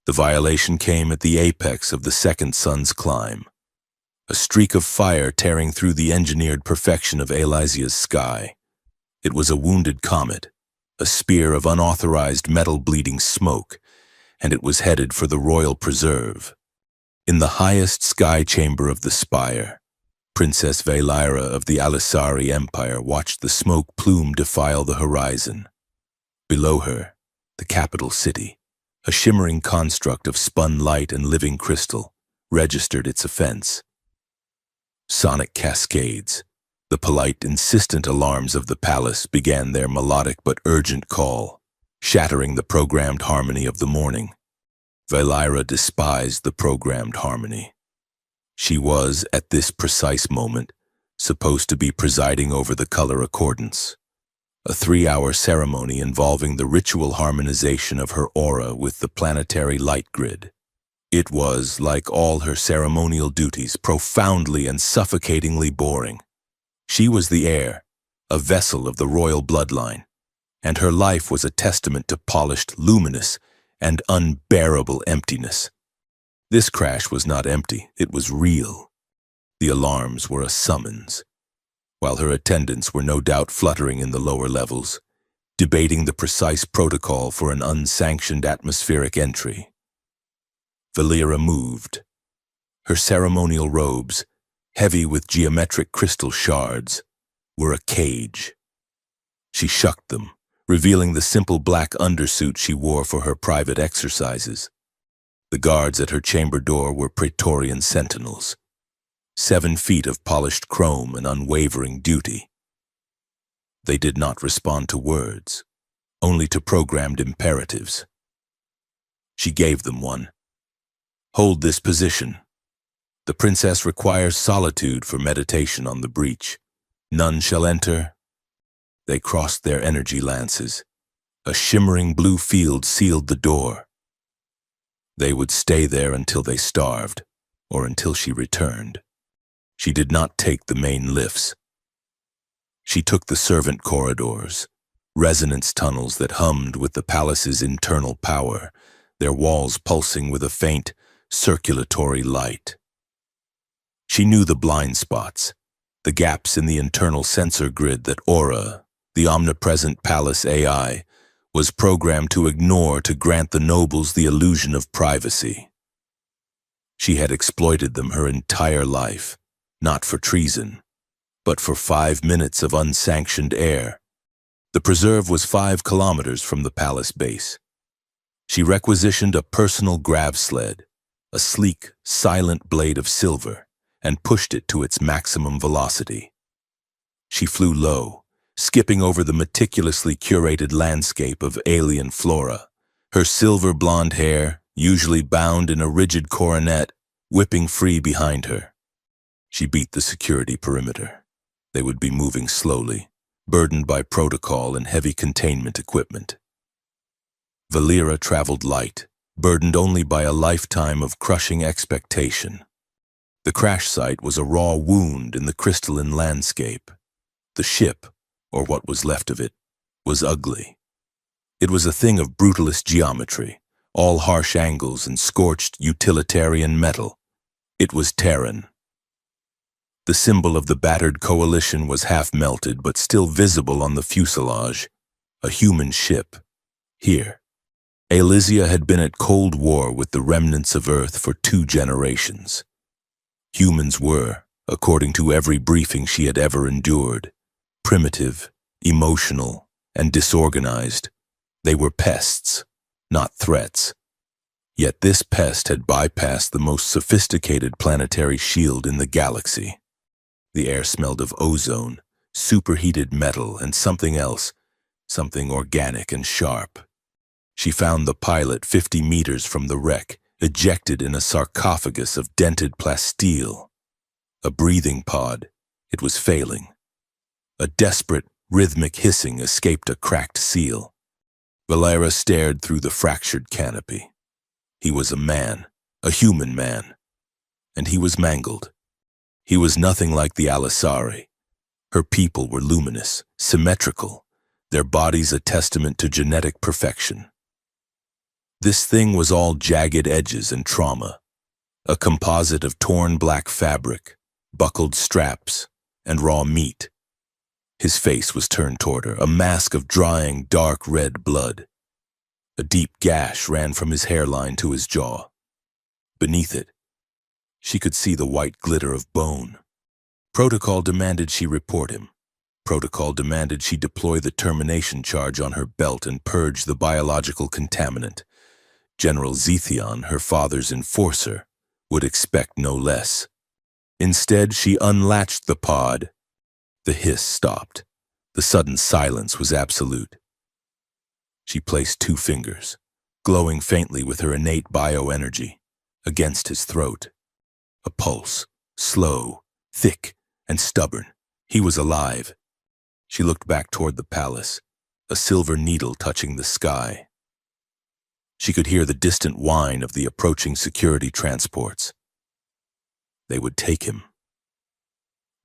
The violation came at the apex of the second sun's climb, a streak of fire tearing through the engineered perfection of Elysia's sky. It was a wounded comet, a spear of unauthorized metal-bleeding smoke, and it was headed for the royal preserve. In the highest sky chamber of the spire, Princess Valeira of the Alisari Empire watched the smoke plume defile the horizon. Below her, the capital city, a shimmering construct of spun light and living crystal, registered its offense. Sonic cascades, the polite, insistent alarms of the palace began their melodic but urgent call, shattering the programmed harmony of the morning. Valeira despised the programmed harmony. She was, at this precise moment, supposed to be presiding over the color accordance, a 3-hour ceremony involving the ritual harmonization of her aura with the planetary light grid. It was, like all her ceremonial duties, profoundly and suffocatingly boring. She was the heir, a vessel of the royal bloodline, and her life was a testament to polished, luminous, and unbearable emptiness. This crash was not empty, it was real. The alarms were a summons, while her attendants were no doubt fluttering in the lower levels, debating the precise protocol for an unsanctioned atmospheric entry. Valeira moved. Her ceremonial robes, heavy with geometric crystal shards, were a cage. She shucked them, revealing the simple black undersuit she wore for her private exercises. The guards at her chamber door were Praetorian sentinels, 7 feet of polished chrome and unwavering duty. They did not respond to words, only to programmed imperatives. She gave them one. Hold this position. The princess requires solitude for meditation on the breach. None shall enter. They crossed their energy lances. A shimmering blue field sealed the door. They would stay there until they starved, or until she returned. She did not take the main lifts. She took the servant corridors, resonance tunnels that hummed with the palace's internal power, their walls pulsing with a faint, circulatory light. She knew the blind spots, the gaps in the internal sensor grid that Aura, the omnipresent palace AI, was programmed to ignore to grant the nobles the illusion of privacy. She had exploited them her entire life, not for treason, but for 5 minutes of unsanctioned air. The preserve was 5 kilometers from the palace base. She requisitioned a personal grav sled, a sleek, silent blade of silver, and pushed it to its maximum velocity. She flew low, skipping over the meticulously curated landscape of alien flora, her silver blonde hair, usually bound in a rigid coronet, whipping free behind her. She beat the security perimeter. They would be moving slowly, burdened by protocol and heavy containment equipment. Valeira traveled light, burdened only by a lifetime of crushing expectation. The crash site was a raw wound in the crystalline landscape. The ship, or what was left of it, was ugly. It was a thing of brutalist geometry, all harsh angles and scorched utilitarian metal. It was Terran. The symbol of the battered coalition was half melted but still visible on the fuselage, a human ship. Here, Elysia had been at cold war with the remnants of Earth for 2 generations. Humans were, according to every briefing she had ever endured, primitive, emotional, and disorganized. They were pests, not threats. Yet this pest had bypassed the most sophisticated planetary shield in the galaxy. The air smelled of ozone, superheated metal, and something else, something organic and sharp. She found the pilot 50 meters from the wreck, ejected in a sarcophagus of dented plasteel. A breathing pod. It was failing. A desperate, rhythmic hissing escaped a cracked seal. Valeira stared through the fractured canopy. He was a man, a human man. And he was mangled. He was nothing like the Alisari. Her people were luminous, symmetrical, their bodies a testament to genetic perfection. This thing was all jagged edges and trauma, a composite of torn black fabric, buckled straps, and raw meat. His face was turned toward her, a mask of drying, dark red blood. A deep gash ran from his hairline to his jaw. Beneath it, she could see the white glitter of bone. Protocol demanded she report him. Protocol demanded she deploy the termination charge on her belt and purge the biological contaminant. General Zethion, her father's enforcer, would expect no less. Instead, she unlatched the pod. The hiss stopped. The sudden silence was absolute. She placed 2 fingers, glowing faintly with her innate bioenergy, against his throat. A pulse, slow, thick, and stubborn. He was alive. She looked back toward the palace, a silver needle touching the sky. She could hear the distant whine of the approaching security transports. They would take him.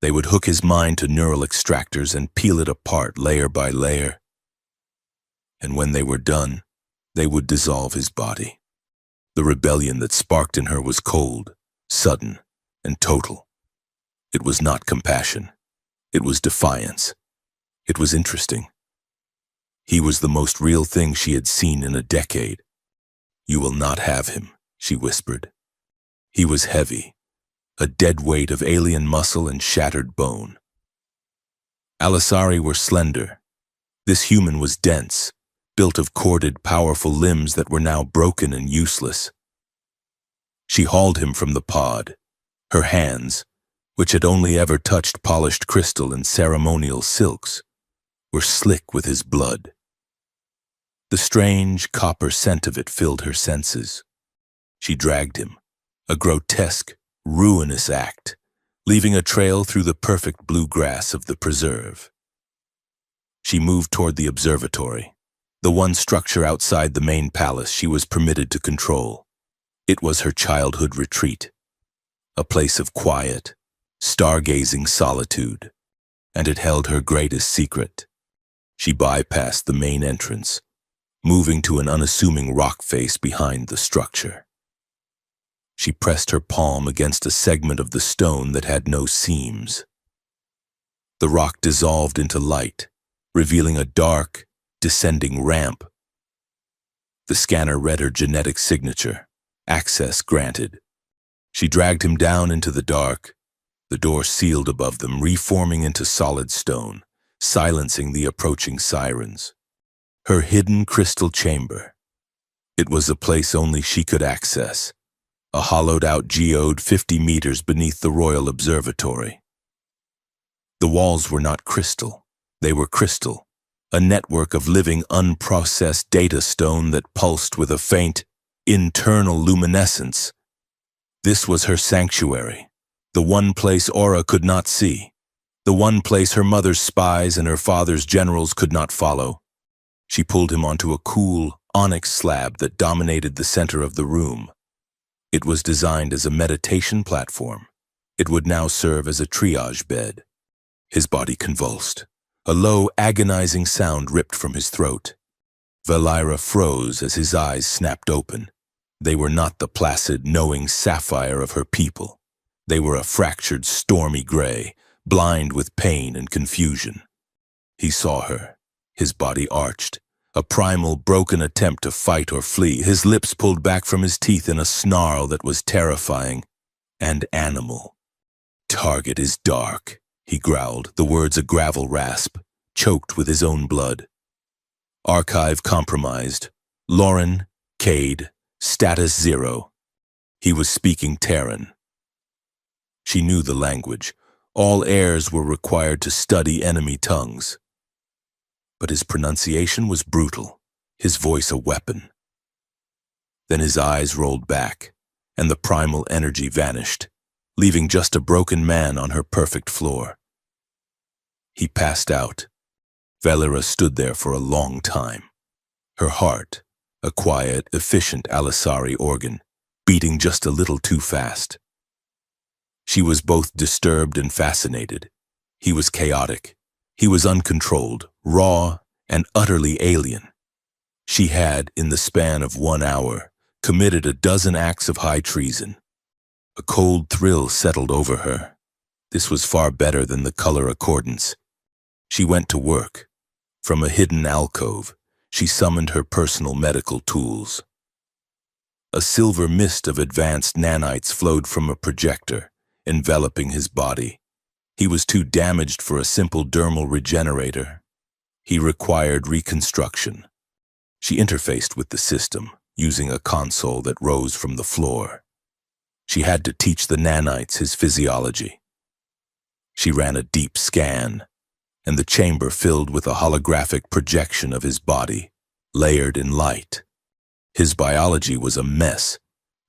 They would hook his mind to neural extractors and peel it apart layer by layer. And when they were done, they would dissolve his body. The rebellion that sparked in her was cold, sudden, and total. It was not compassion. It was defiance. It was interesting. He was the most real thing she had seen in a decade. "You will not have him," she whispered. He was heavy, a dead weight of alien muscle and shattered bone. Alisari were slender. This human was dense, built of corded, powerful limbs that were now broken and useless. She hauled him from the pod. Her hands, which had only ever touched polished crystal and ceremonial silks, were slick with his blood. The strange, copper scent of it filled her senses. She dragged him, a grotesque, ruinous act, leaving a trail through the perfect blue grass of the preserve. She moved toward the observatory, the one structure outside the main palace she was permitted to control. It was her childhood retreat, a place of quiet, stargazing solitude, and it held her greatest secret. She bypassed the main entrance, moving to an unassuming rock face behind the structure. She pressed her palm against a segment of the stone that had no seams. The rock dissolved into light, revealing a dark, descending ramp. The scanner read her genetic signature, access granted. She dragged him down into the dark, the door sealed above them, reforming into solid stone, silencing the approaching sirens. Her hidden crystal chamber. It was a place only she could access, a hollowed-out geode 50 meters beneath the Royal Observatory. The walls were not crystal. They were crystal, a network of living, unprocessed data stone that pulsed with a faint, internal luminescence. This was her sanctuary, the one place Aura could not see, the one place her mother's spies and her father's generals could not follow. She pulled him onto a cool, onyx slab that dominated the center of the room. It was designed as a meditation platform. It would now serve as a triage bed. His body convulsed. A low, agonizing sound ripped from his throat. Valira froze as his eyes snapped open. They were not the placid, knowing sapphire of her people. They were a fractured, stormy gray, blind with pain and confusion. He saw her. His body arched, a primal, broken attempt to fight or flee. His lips pulled back from his teeth in a snarl that was terrifying and animal. "Target is dark," he growled, the words a gravel rasp, choked with his own blood. Archive compromised. Lauren, Cade, status 0. He was speaking Terran. She knew the language. All heirs were required to study enemy tongues. But his pronunciation was brutal, his voice a weapon. Then his eyes rolled back, and the primal energy vanished, leaving just a broken man on her perfect floor. He passed out. Valera stood there for a long time, her heart, a quiet, efficient Alisari organ, beating just a little too fast. She was both disturbed and fascinated. He was chaotic. He was uncontrolled, raw, and utterly alien. She had, in the span of 1 hour, committed a dozen acts of high treason. A cold thrill settled over her. This was far better than the color accordance. She went to work. From a hidden alcove, she summoned her personal medical tools. A silver mist of advanced nanites flowed from a projector, enveloping his body. He was too damaged for a simple dermal regenerator. He required reconstruction. She interfaced with the system, using a console that rose from the floor. She had to teach the nanites his physiology. She ran a deep scan, and the chamber filled with a holographic projection of his body, layered in light. His biology was a mess.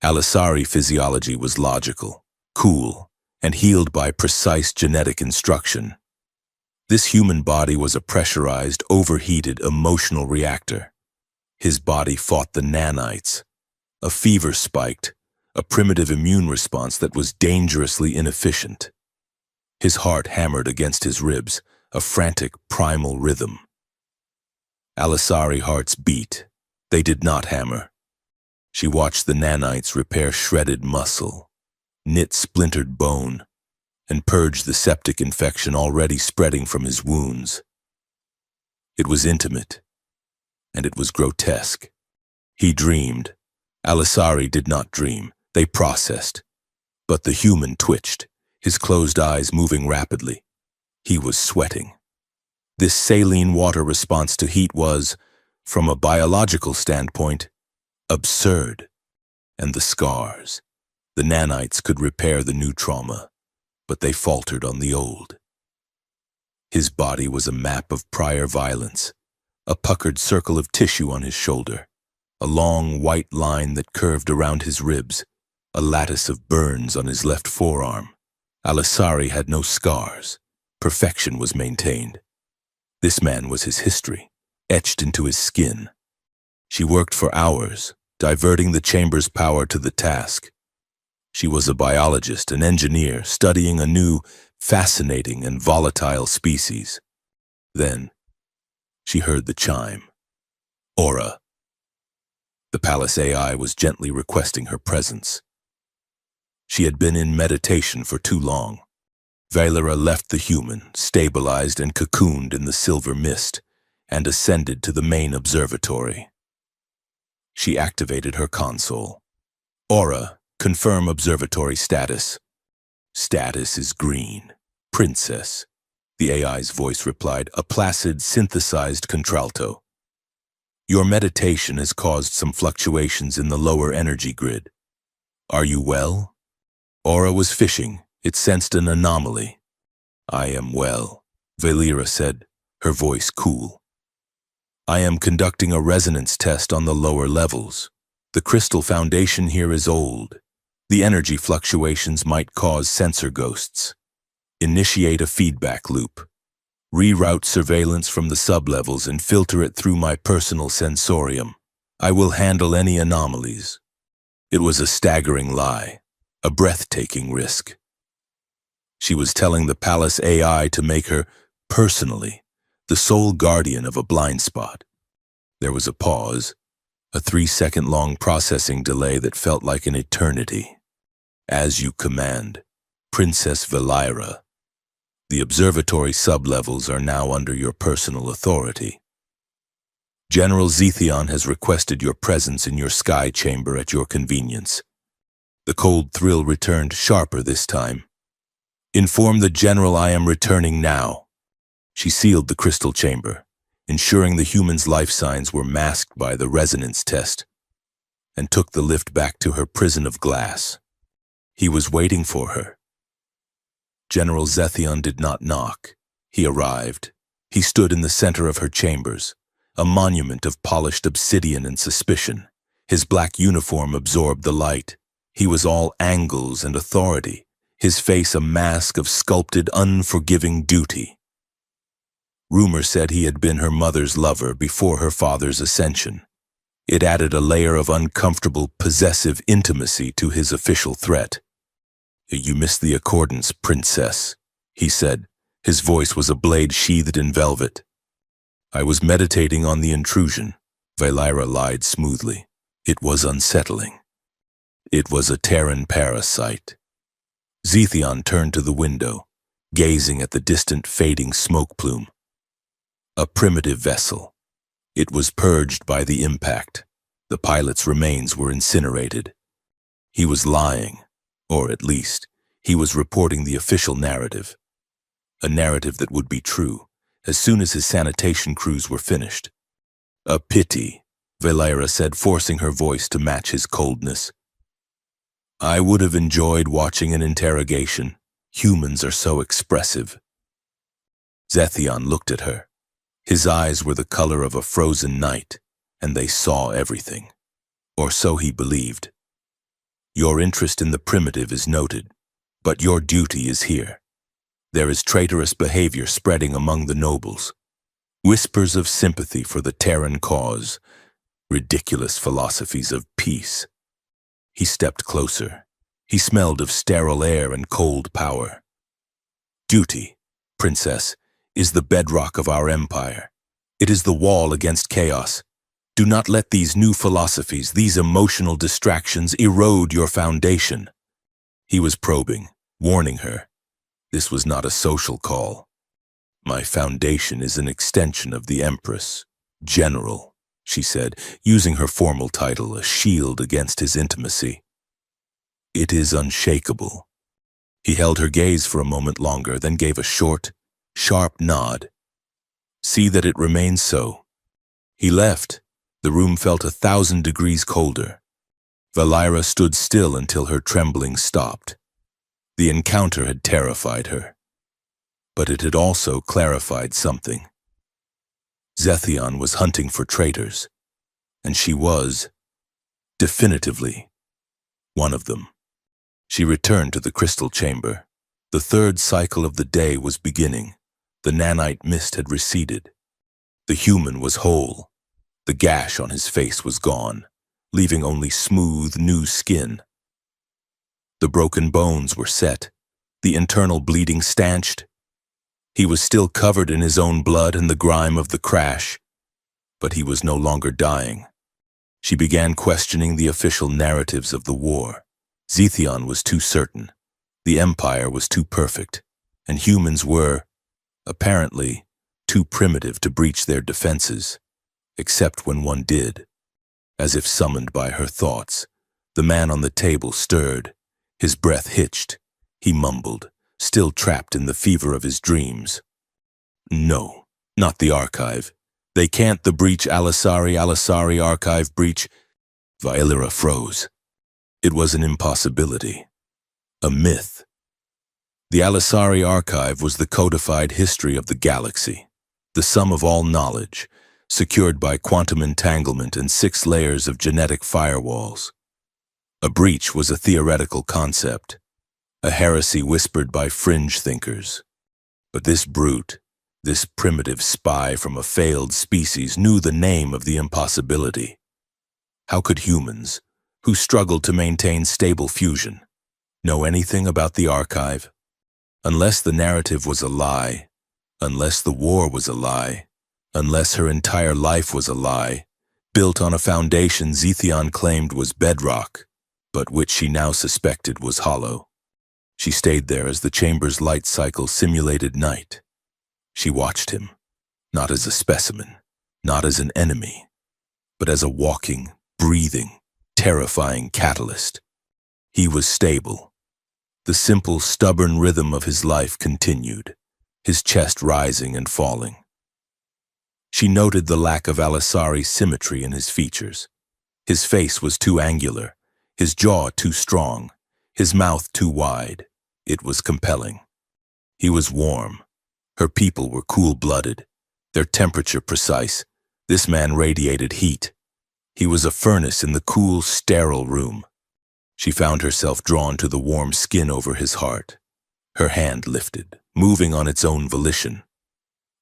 Alisari physiology was logical, cool, and healed by precise genetic instruction. This human body was a pressurized, overheated, emotional reactor. His body fought the nanites. A fever spiked, a primitive immune response that was dangerously inefficient. His heart hammered against his ribs, a frantic, primal rhythm. Alisari hearts beat. They did not hammer. She watched the nanites repair shredded muscle, knit splintered bone, and purge the septic infection already spreading from his wounds. It was intimate, and it was grotesque. He dreamed. Alisari did not dream. They processed. But the human twitched, his closed eyes moving rapidly. He was sweating. This saline water response to heat was, from a biological standpoint, absurd. And the scars. The nanites could repair the new trauma, but they faltered on the old. His body was a map of prior violence, a puckered circle of tissue on his shoulder, a long white line that curved around his ribs, a lattice of burns on his left forearm. Alisari had no scars. Perfection was maintained. This man was his history, etched into his skin. She worked for hours, diverting the chamber's power to the task. She was a biologist, an engineer, studying a new, fascinating and volatile species. Then, she heard the chime. Aura. The palace AI was gently requesting her presence. She had been in meditation for too long. Valera left the human, stabilized and cocooned in the silver mist, and ascended to the main observatory. She activated her console. Aura, confirm observatory status. Status is green. Princess. The AI's voice replied, a placid, synthesized contralto. Your meditation has caused some fluctuations in the lower energy grid. Are you well? Aura was fishing. It sensed an anomaly. I am well, Valera said, her voice cool. I am conducting a resonance test on the lower levels. The crystal foundation here is old. The energy fluctuations might cause sensor ghosts. Initiate a feedback loop. Reroute surveillance from the sublevels and filter it through my personal sensorium. I will handle any anomalies. It was a staggering lie, a breathtaking risk. She was telling the palace AI to make her, personally, the sole guardian of a blind spot. There was a pause, a 3-second-long processing delay that felt like an eternity. As you command, Princess Valera. The observatory sublevels are now under your personal authority. General Zethion has requested your presence in your sky chamber at your convenience. The cold thrill returned sharper this time. Inform the general I am returning now. She sealed the crystal chamber, ensuring the human's life signs were masked by the resonance test, and took the lift back to her prison of glass. He was waiting for her. General Zethion did not knock. He arrived. He stood in the center of her chambers, a monument of polished obsidian and suspicion. His black uniform absorbed the light. He was all angles and authority, his face a mask of sculpted, unforgiving duty. Rumor said he had been her mother's lover before her father's ascension. It added a layer of uncomfortable, possessive intimacy to his official threat. You missed the accordance, princess, he said. His voice was a blade sheathed in velvet. I was meditating on the intrusion. Valyra lied smoothly. It was unsettling. It was a Terran parasite. Zethion turned to the window, gazing at the distant fading smoke plume. A primitive vessel. It was purged by the impact. The pilot's remains were incinerated. He was lying, or at least, he was reporting the official narrative. A narrative that would be true, as soon as his sanitation crews were finished. A pity, Valyra said, forcing her voice to match his coldness. I would have enjoyed watching an interrogation. Humans are so expressive. Zethion looked at her. His eyes were the color of a frozen night, and they saw everything. Or so he believed. Your interest in the primitive is noted, but your duty is here. There is traitorous behavior spreading among the nobles. Whispers of sympathy for the Terran cause. Ridiculous philosophies of peace. He stepped closer. He smelled of sterile air and cold power. Duty, Princess, is the bedrock of our empire. It is the wall against chaos. Do not let these new philosophies, these emotional distractions, erode your foundation. He was probing, warning her. This was not a social call. My foundation is an extension of the Empress. General, she said, using her formal title, a shield against his intimacy. It is unshakable. He held her gaze for a moment longer, then gave a short, sharp nod. See that it remains so. He left. The room felt 1,000 degrees colder. Valyra stood still until her trembling stopped. The encounter had terrified her, but it had also clarified something. Zethion was hunting for traitors, and she was, definitively, one of them. She returned to the crystal chamber. The third cycle of the day was beginning. The nanite mist had receded. The human was whole. The gash on his face was gone, leaving only smooth, new skin. The broken bones were set, the internal bleeding stanched. He was still covered in his own blood and the grime of the crash, but he was no longer dying. She began questioning the official narratives of the war. Zethion was too certain, the Empire was too perfect, and humans were, apparently, too primitive to breach their defenses, except when one did. As if summoned by her thoughts, the man on the table stirred. His breath hitched. He mumbled, still trapped in the fever of his dreams. No, not the archive. They can't the breach Alisari archive breach. Valyra froze. It was an impossibility. A myth. The Alisari archive was the codified history of the galaxy, the sum of all knowledge, secured by quantum entanglement and 6 layers of genetic firewalls. A breach was a theoretical concept, a heresy whispered by fringe thinkers. But this brute, this primitive spy from a failed species, knew the name of the impossibility. How could humans, who struggled to maintain stable fusion, know anything about the archive? Unless the narrative was a lie, unless the war was a lie, unless her entire life was a lie, built on a foundation Zethion claimed was bedrock, but which she now suspected was hollow. She stayed there as the chamber's light cycle simulated night. She watched him, not as a specimen, not as an enemy, but as a walking, breathing, terrifying catalyst. He was stable. The simple, stubborn rhythm of his life continued, his chest rising and falling. She noted the lack of Alisari symmetry in his features. His face was too angular, his jaw too strong, his mouth too wide. It was compelling. He was warm. Her people were cool-blooded, their temperature precise. This man radiated heat. He was a furnace in the cool, sterile room. She found herself drawn to the warm skin over his heart. Her hand lifted, moving on its own volition.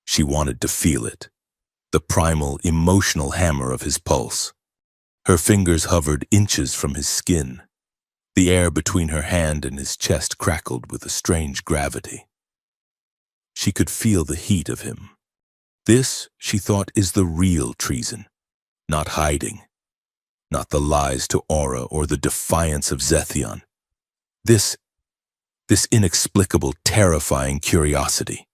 She wanted to feel it, the primal, emotional hammer of his pulse. Her fingers hovered inches from his skin. The air between her hand and his chest crackled with a strange gravity. She could feel the heat of him. This, she thought, is the real treason. not hiding, not the lies to Aura or the defiance of Zethion. This inexplicable, terrifying curiosity.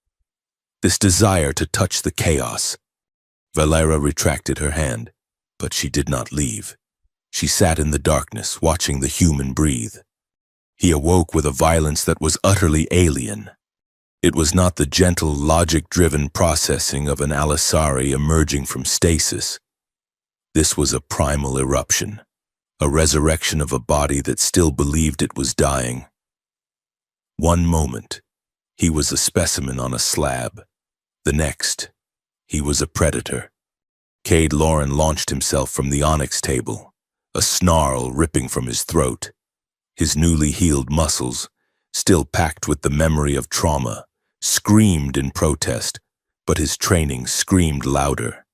This desire to touch the chaos. Valera retracted her hand, but she did not leave. She sat in the darkness, watching the human breathe. He awoke with a violence that was utterly alien. It was not the gentle, logic-driven processing of an Alisari emerging from stasis. This was a primal eruption, a resurrection of a body that still believed it was dying. One moment, he was a specimen on a slab. The next, he was a predator. Cade Lauren launched himself from the onyx table, a snarl ripping from his throat. His newly healed muscles, still packed with the memory of trauma, screamed in protest, but his training screamed louder.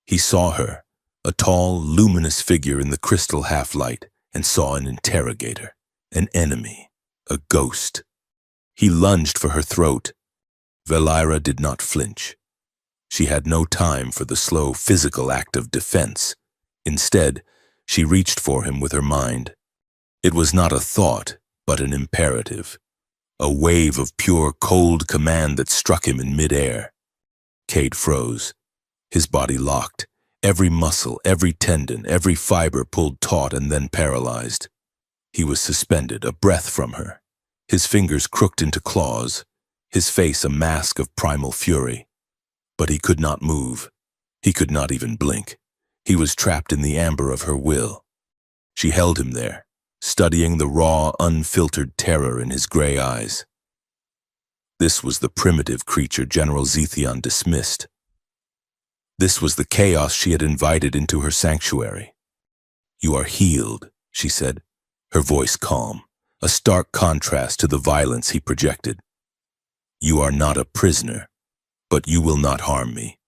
He saw her, a tall, luminous figure in the crystal half-light, and saw an interrogator, an enemy, a ghost. He lunged for her throat. Valera did not flinch. She had no time for the slow physical act of defense. Instead, she reached for him with her mind. It was not a thought, but an imperative. A wave of pure, cold command that struck him in midair. Cade froze. His body locked. Every muscle, every tendon, every fiber pulled taut and then paralyzed. He was suspended, a breath from her. His fingers crooked into claws, his face a mask of primal fury. But he could not move. He could not even blink. He was trapped in the amber of her will. She held him there, studying the raw, unfiltered terror in his gray eyes. This was the primitive creature General Zethion dismissed. This was the chaos she had invited into her sanctuary. "You are healed," she said, her voice calm, a stark contrast to the violence he projected. "You are not a prisoner, but you will not harm me."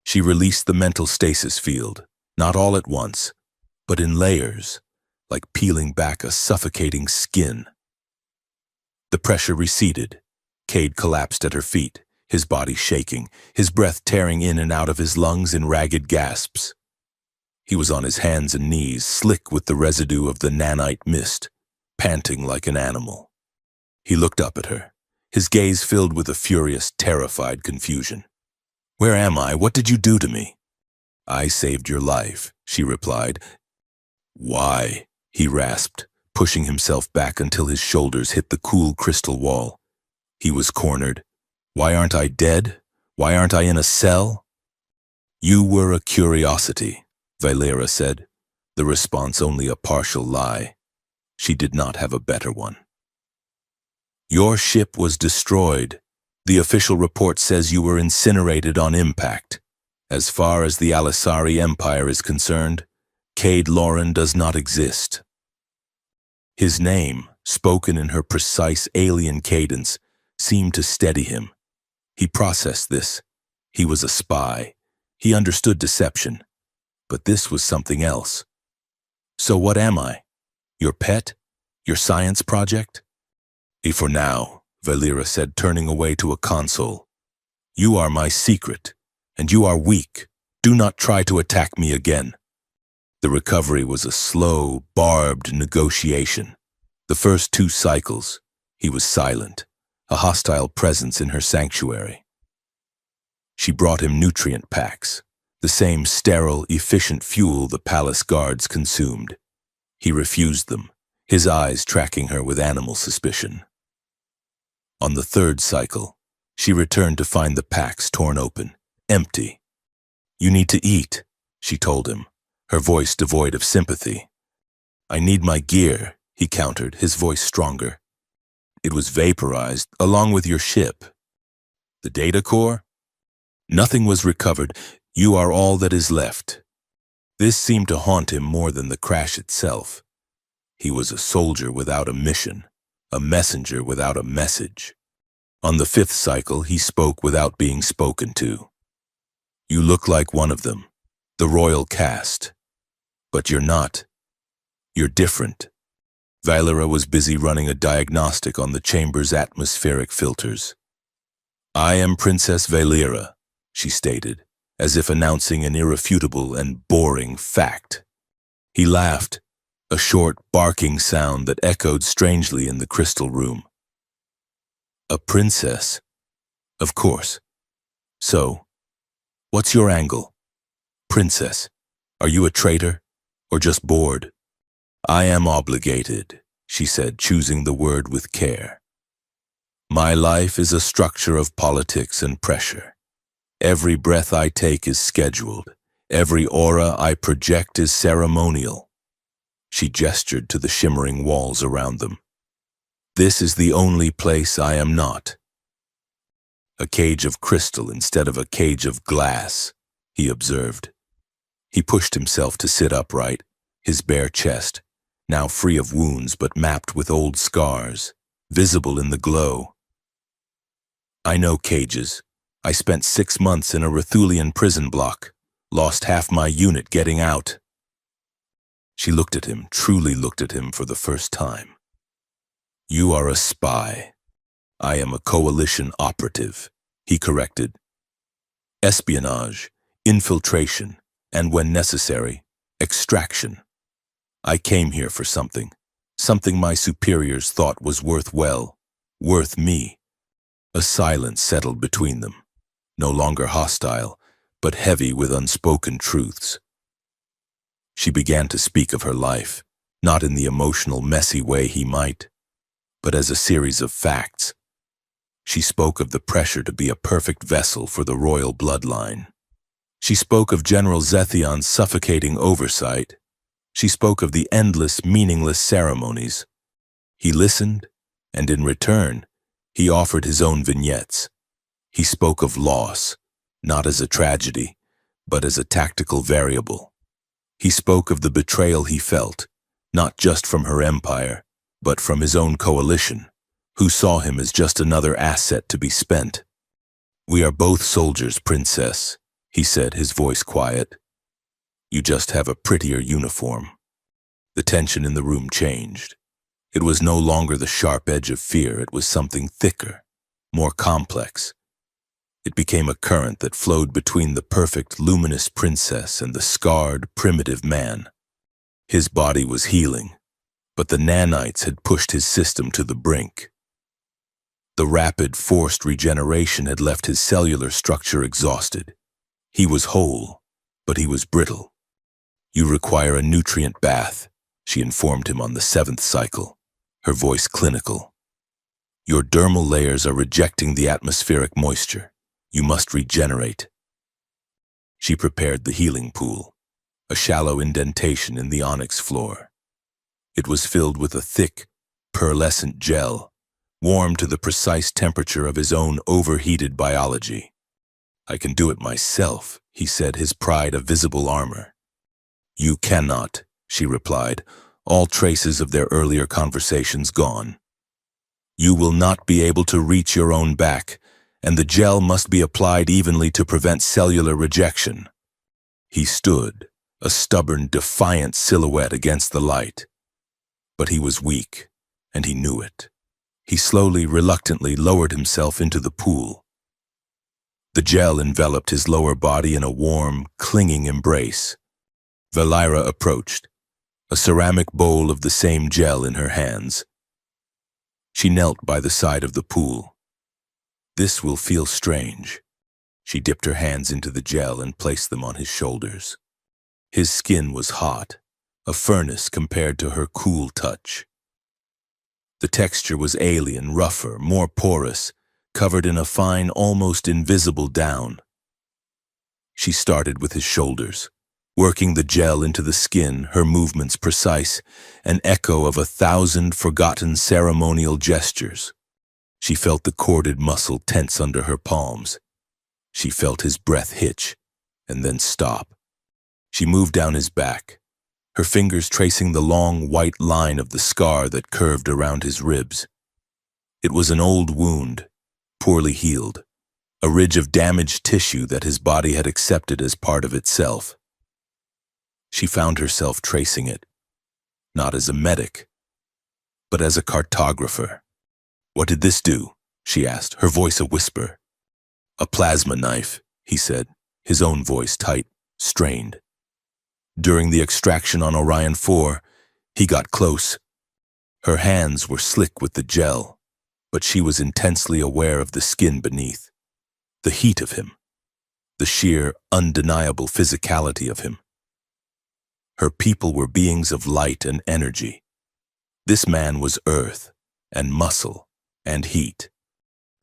She released the mental stasis field, not all at once, but in layers, like peeling back a suffocating skin. The pressure receded. Cade collapsed at her feet, his body shaking, his breath tearing in and out of his lungs in ragged gasps. He was on his hands and knees, slick with the residue of the nanite mist, panting like an animal. He looked up at her, his gaze filled with a furious, terrified confusion. "Where am I? What did you do to me?" "I saved your life," she replied. "Why?" he rasped, pushing himself back until his shoulders hit the cool crystal wall. He was cornered. "Why aren't I dead? Why aren't I in a cell?" "You were a curiosity," Valera said, the response only a partial lie. She did not have a better one. "Your ship was destroyed. The official report says you were incinerated on impact. As far as the Alisari Empire is concerned, Cade Lauren does not exist." His name, spoken in her precise alien cadence, seemed to steady him. He processed this. He was a spy. He understood deception. But this was something else. "So what am I? Your pet? Your science project?" "For now," Valera said, turning away to a console. "You are my secret, and you are weak. Do not try to attack me again." The recovery was a slow, barbed negotiation. The first 2 cycles, he was silent, a hostile presence in her sanctuary. She brought him nutrient packs, the same sterile, efficient fuel the palace guards consumed. He refused them, his eyes tracking her with animal suspicion. On the 3rd cycle, she returned to find the packs torn open, empty. "You need to eat," she told him, her voice devoid of sympathy. "I need my gear," he countered, his voice stronger. "It was vaporized, along with your ship." "The data core?" "Nothing was recovered. You are all that is left." This seemed to haunt him more than the crash itself. He was a soldier without a mission, a messenger without a message. On the 5th cycle, he spoke without being spoken to. "You look like one of them, the royal caste. But you're not. You're different." Valera was busy running a diagnostic on the chamber's atmospheric filters. "I am Princess Valera," she stated, as if announcing an irrefutable and boring fact. He laughed, a short, barking sound that echoed strangely in the crystal room. A princess? Of course. So, what's your angle? Princess, are you a traitor, or just bored? I am obligated, she said, choosing the word with care. My life is a structure of politics and pressure. Every breath I take is scheduled. Every aura I project is ceremonial. She gestured to the shimmering walls around them. This is the only place I am not. A cage of crystal instead of a cage of glass, he observed. He pushed himself to sit upright, his bare chest, now free of wounds but mapped with old scars, visible in the glow. I know cages. I spent 6 months in a Rethulian prison block, lost half my unit getting out. She looked at him, truly looked at him for the first time. You are a spy. I am a coalition operative, he corrected. Espionage, infiltration, and when necessary, extraction. I came here for something my superiors thought was worth me. A silence settled between them, no longer hostile, but heavy with unspoken truths. She began to speak of her life, not in the emotional, messy way he might, but as a series of facts. She spoke of the pressure to be a perfect vessel for the royal bloodline. She spoke of General Zethion's suffocating oversight. She spoke of the endless, meaningless ceremonies. He listened, and in return, he offered his own vignettes. He spoke of loss, not as a tragedy, but as a tactical variable. He spoke of the betrayal he felt, not just from her empire, but from his own coalition, who saw him as just another asset to be spent. We are both soldiers, Princess, he said, his voice quiet. You just have a prettier uniform. The tension in the room changed. It was no longer the sharp edge of fear, it was something thicker, more complex. It became a current that flowed between the perfect, luminous princess and the scarred, primitive man. His body was healing, but the nanites had pushed his system to the brink. The rapid, forced regeneration had left his cellular structure exhausted. He was whole, but he was brittle. You require a nutrient bath, she informed him on the 7th cycle, her voice clinical. Your dermal layers are rejecting the atmospheric moisture. You must regenerate. She prepared the healing pool, a shallow indentation in the onyx floor. It was filled with a thick, pearlescent gel, warm to the precise temperature of his own overheated biology. I can do it myself, he said, his pride a visible armor. You cannot, she replied, all traces of their earlier conversations gone. You will not be able to reach your own back, and the gel must be applied evenly to prevent cellular rejection. He stood, a stubborn, defiant silhouette against the light. But he was weak, and he knew it. He slowly, reluctantly lowered himself into the pool. The gel enveloped his lower body in a warm, clinging embrace. Valira approached, a ceramic bowl of the same gel in her hands. She knelt by the side of the pool. This will feel strange. She dipped her hands into the gel and placed them on his shoulders. His skin was hot, a furnace compared to her cool touch. The texture was alien, rougher, more porous, covered in a fine, almost invisible down. She started with his shoulders, working the gel into the skin, her movements precise, an echo of 1,000 forgotten ceremonial gestures. She felt the corded muscle tense under her palms. She felt his breath hitch, and then stop. She moved down his back, her fingers tracing the long white line of the scar that curved around his ribs. It was an old wound, poorly healed, a ridge of damaged tissue that his body had accepted as part of itself. She found herself tracing it, not as a medic, but as a cartographer. What did this do? She asked, her voice a whisper. A plasma knife, he said. his own voice tight, strained. During the extraction on Orion 4, he got close. Her hands were slick with the gel, but she was intensely aware of the skin beneath, the heat of him, the sheer, undeniable physicality of him. Her people were beings of light and energy. This man was earth and muscle and heat.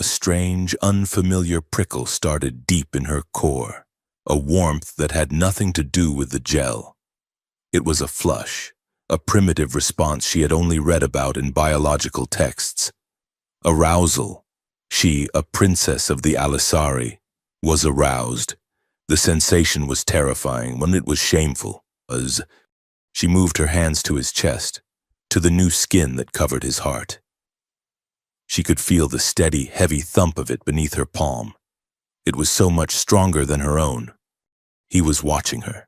A strange, unfamiliar prickle started deep in her core, a warmth that had nothing to do with the gel. It was a flush, a primitive response she had only read about in biological texts. Arousal. She, a princess of the Alisari, was aroused. The sensation was terrifying when it was shameful. She moved her hands to his chest, to the new skin that covered his heart. She could feel the steady, heavy thump of it beneath her palm. It was so much stronger than her own. He was watching her.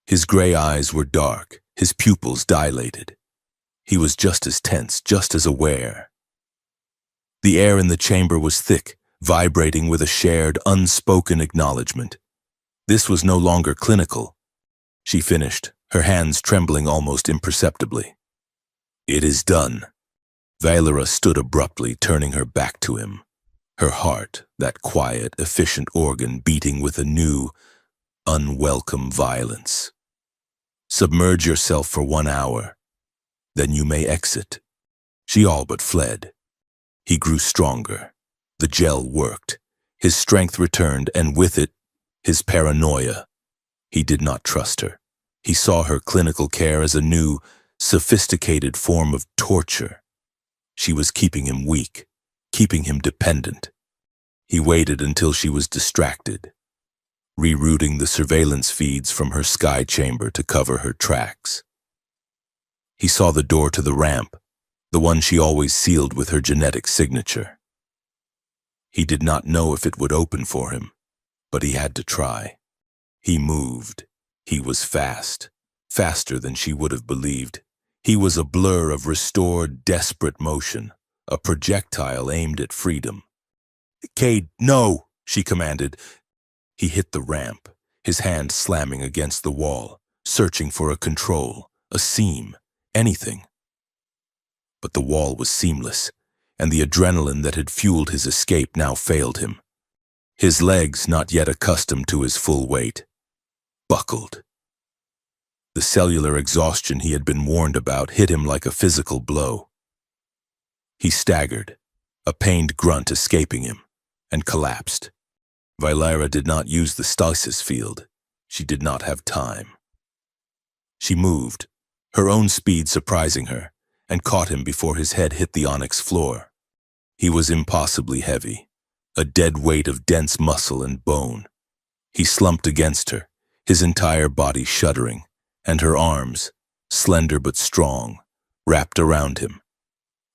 His gray eyes were dark, his pupils dilated. He was just as tense, just as aware. The air in the chamber was thick, vibrating with a shared, unspoken acknowledgement. This was no longer clinical. She finished, her hands trembling almost imperceptibly. "It is done." Valara stood abruptly, turning her back to him. Her heart, that quiet, efficient organ, beating with a new, unwelcome violence. "Submerge yourself for 1 hour. Then you may exit." She all but fled. He grew stronger. The gel worked. His strength returned, and with it, his paranoia. He did not trust her. He saw her clinical care as a new, sophisticated form of torture. She was keeping him weak, keeping him dependent. He waited until she was distracted, rerouting the surveillance feeds from her sky chamber to cover her tracks. He saw the door to the ramp, the one she always sealed with her genetic signature. He did not know if it would open for him, but he had to try. He moved. He was fast, faster than she would have believed. He was a blur of restored, desperate motion, a projectile aimed at freedom. "Cade, no!" she commanded. He hit the ramp, his hand slamming against the wall, searching for a control, a seam, anything. But the wall was seamless, and the adrenaline that had fueled his escape now failed him. His legs, not yet accustomed to his full weight, buckled. The cellular exhaustion he had been warned about hit him like a physical blow. He staggered, a pained grunt escaping him, and collapsed. Valara did not use the stasis field. She did not have time. She moved, her own speed surprising her, and caught him before his head hit the onyx floor. He was impossibly heavy, a dead weight of dense muscle and bone. He slumped against her, his entire body shuddering, and her arms, slender but strong, wrapped around him.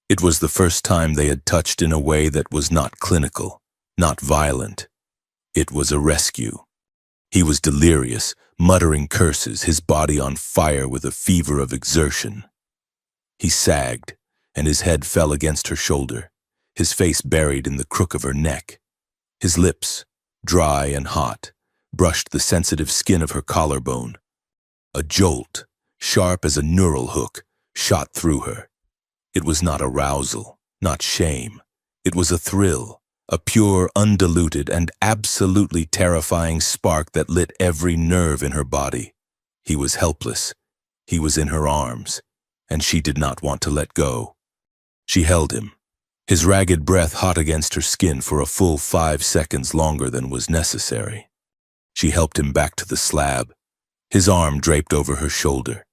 It was the first time they had touched in a way that was not clinical, not violent. It was a rescue. He was delirious, muttering curses, his body on fire with a fever of exertion. He sagged, and his head fell against her shoulder, his face buried in the crook of her neck. His lips, dry and hot, brushed the sensitive skin of her collarbone. A jolt, sharp as a neural hook, shot through her. It was not arousal, not shame. It was a thrill, a pure, undiluted, and absolutely terrifying spark that lit every nerve in her body. He was helpless. He was in her arms, and she did not want to let go. She held him, his ragged breath hot against her skin for a full 5 seconds longer than was necessary. She helped him back to the slab, his arm draped over her shoulder.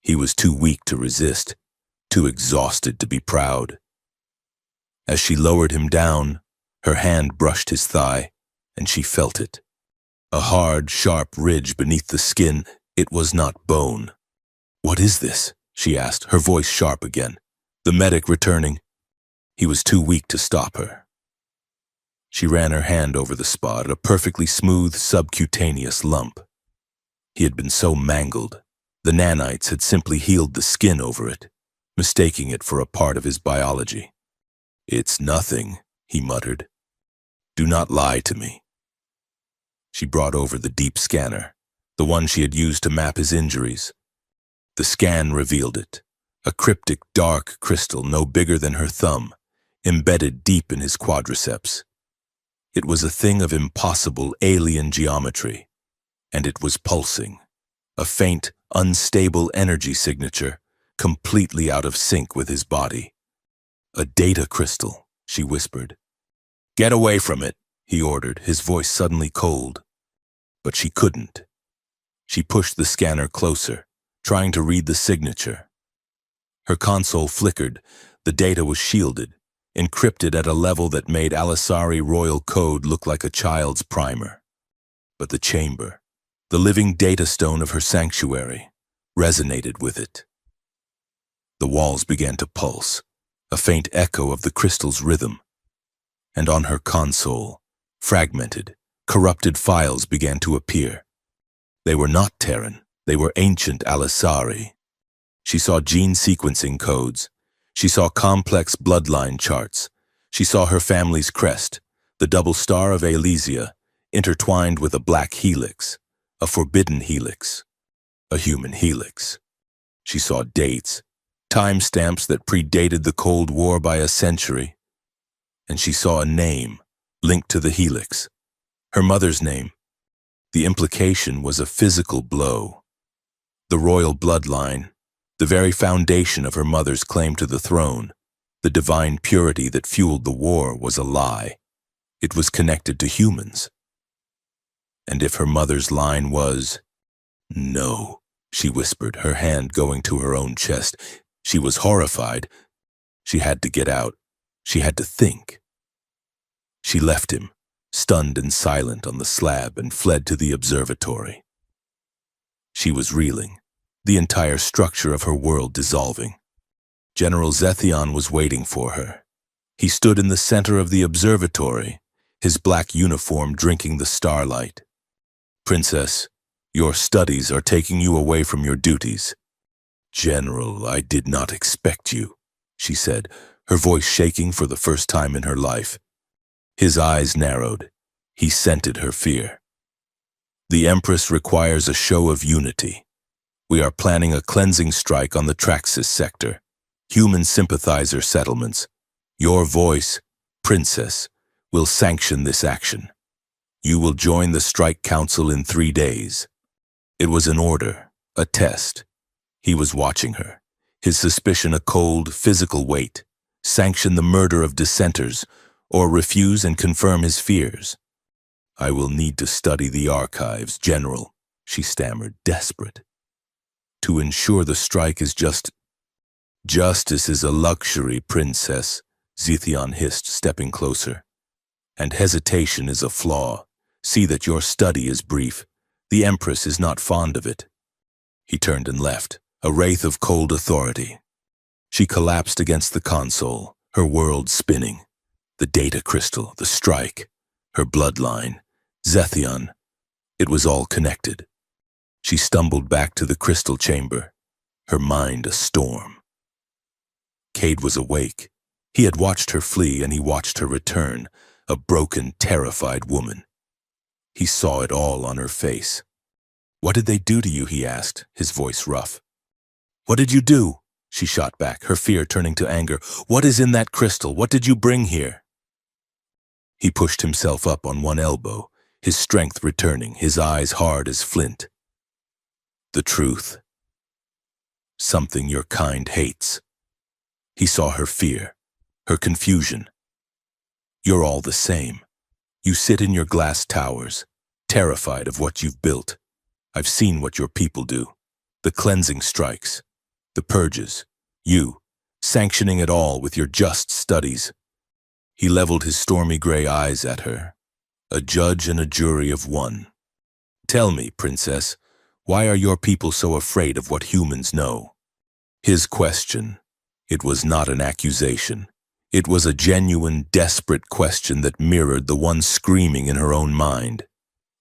He was too weak to resist, too exhausted to be proud. As she lowered him down, her hand brushed his thigh, and she felt it. A hard, sharp ridge beneath the skin. It was not bone. "What is this?" she asked, her voice sharp again. The medic returning. He was too weak to stop her. She ran her hand over the spot, a perfectly smooth subcutaneous lump. He had been so mangled. The nanites had simply healed the skin over it, mistaking it for a part of his biology. "It's nothing," he muttered. "Do not lie to me." She brought over the deep scanner, the one she had used to map his injuries. The scan revealed it, a cryptic dark crystal no bigger than her thumb, embedded deep in his quadriceps. It was a thing of impossible alien geometry, and it was pulsing, a faint, unstable energy signature, completely out of sync with his body. "A data crystal," she whispered. "Get away from it," he ordered, his voice suddenly cold. But she couldn't. She pushed the scanner closer, trying to read the signature. Her console flickered. The data was shielded, encrypted at a level that made Alisari royal code look like a child's primer. But the chamber, the living data stone of her sanctuary, resonated with it. The walls began to pulse, a faint echo of the crystal's rhythm. And on her console, fragmented, corrupted files began to appear. They were not Terran, they were ancient Alisari. She saw gene sequencing codes. She saw complex bloodline charts. She saw her family's crest, the double star of Alesia, intertwined with a black helix, a forbidden helix, a human helix. She saw dates, timestamps that predated the Cold War by a century. And she saw a name linked to the helix, her mother's name. The implication was a physical blow. The royal bloodline, the very foundation of her mother's claim to the throne, the divine purity that fueled the war, was a lie. It was connected to humans. And if her mother's line was, "No," she whispered, her hand going to her own chest. She was horrified. She had to get out. She had to think. She left him, stunned and silent, on the slab and fled to the observatory. She was reeling, the entire structure of her world dissolving. General Zethion was waiting for her. He stood in the center of the observatory, his black uniform drinking the starlight. "Princess, your studies are taking you away from your duties." "General, I did not expect you," she said, her voice shaking for the first time in her life. His eyes narrowed. He scented her fear. "The Empress requires a show of unity. We are planning a cleansing strike on the Traxxas sector, human sympathizer settlements. Your voice, Princess, will sanction this action. You will join the strike council in 3 days." It was an order, a test. He was watching her, his suspicion a cold, physical weight. Sanction the murder of dissenters, or refuse and confirm his fears. "I will need to study the archives, General," she stammered, desperate. "To ensure the strike is just..." "Justice is a luxury, Princess," Zethion hissed, stepping closer. "And hesitation is a flaw. See that your study is brief. The Empress is not fond of it." He turned and left, a wraith of cold authority. She collapsed against the console, her world spinning. The data crystal, the strike, her bloodline, Zethion. It was all connected. She stumbled back to the crystal chamber, her mind a storm. Cade was awake. He had watched her flee, and he watched her return, a broken, terrified woman. He saw it all on her face. "What did they do to you?" he asked, his voice rough. "What did you do?" she shot back, her fear turning to anger. "What is in that crystal? What did you bring here?" He pushed himself up on one elbow, his strength returning, his eyes hard as flint. "The truth. Something your kind hates." He saw her fear, her confusion. "You're all the same. You sit in your glass towers, terrified of what you've built. I've seen what your people do. The cleansing strikes, the purges. You, sanctioning it all with your just studies." He leveled his stormy gray eyes at her, a judge and a jury of one. "Tell me, Princess, why are your people so afraid of what humans know?" His question. It was not an accusation. It was a genuine, desperate question that mirrored the one screaming in her own mind.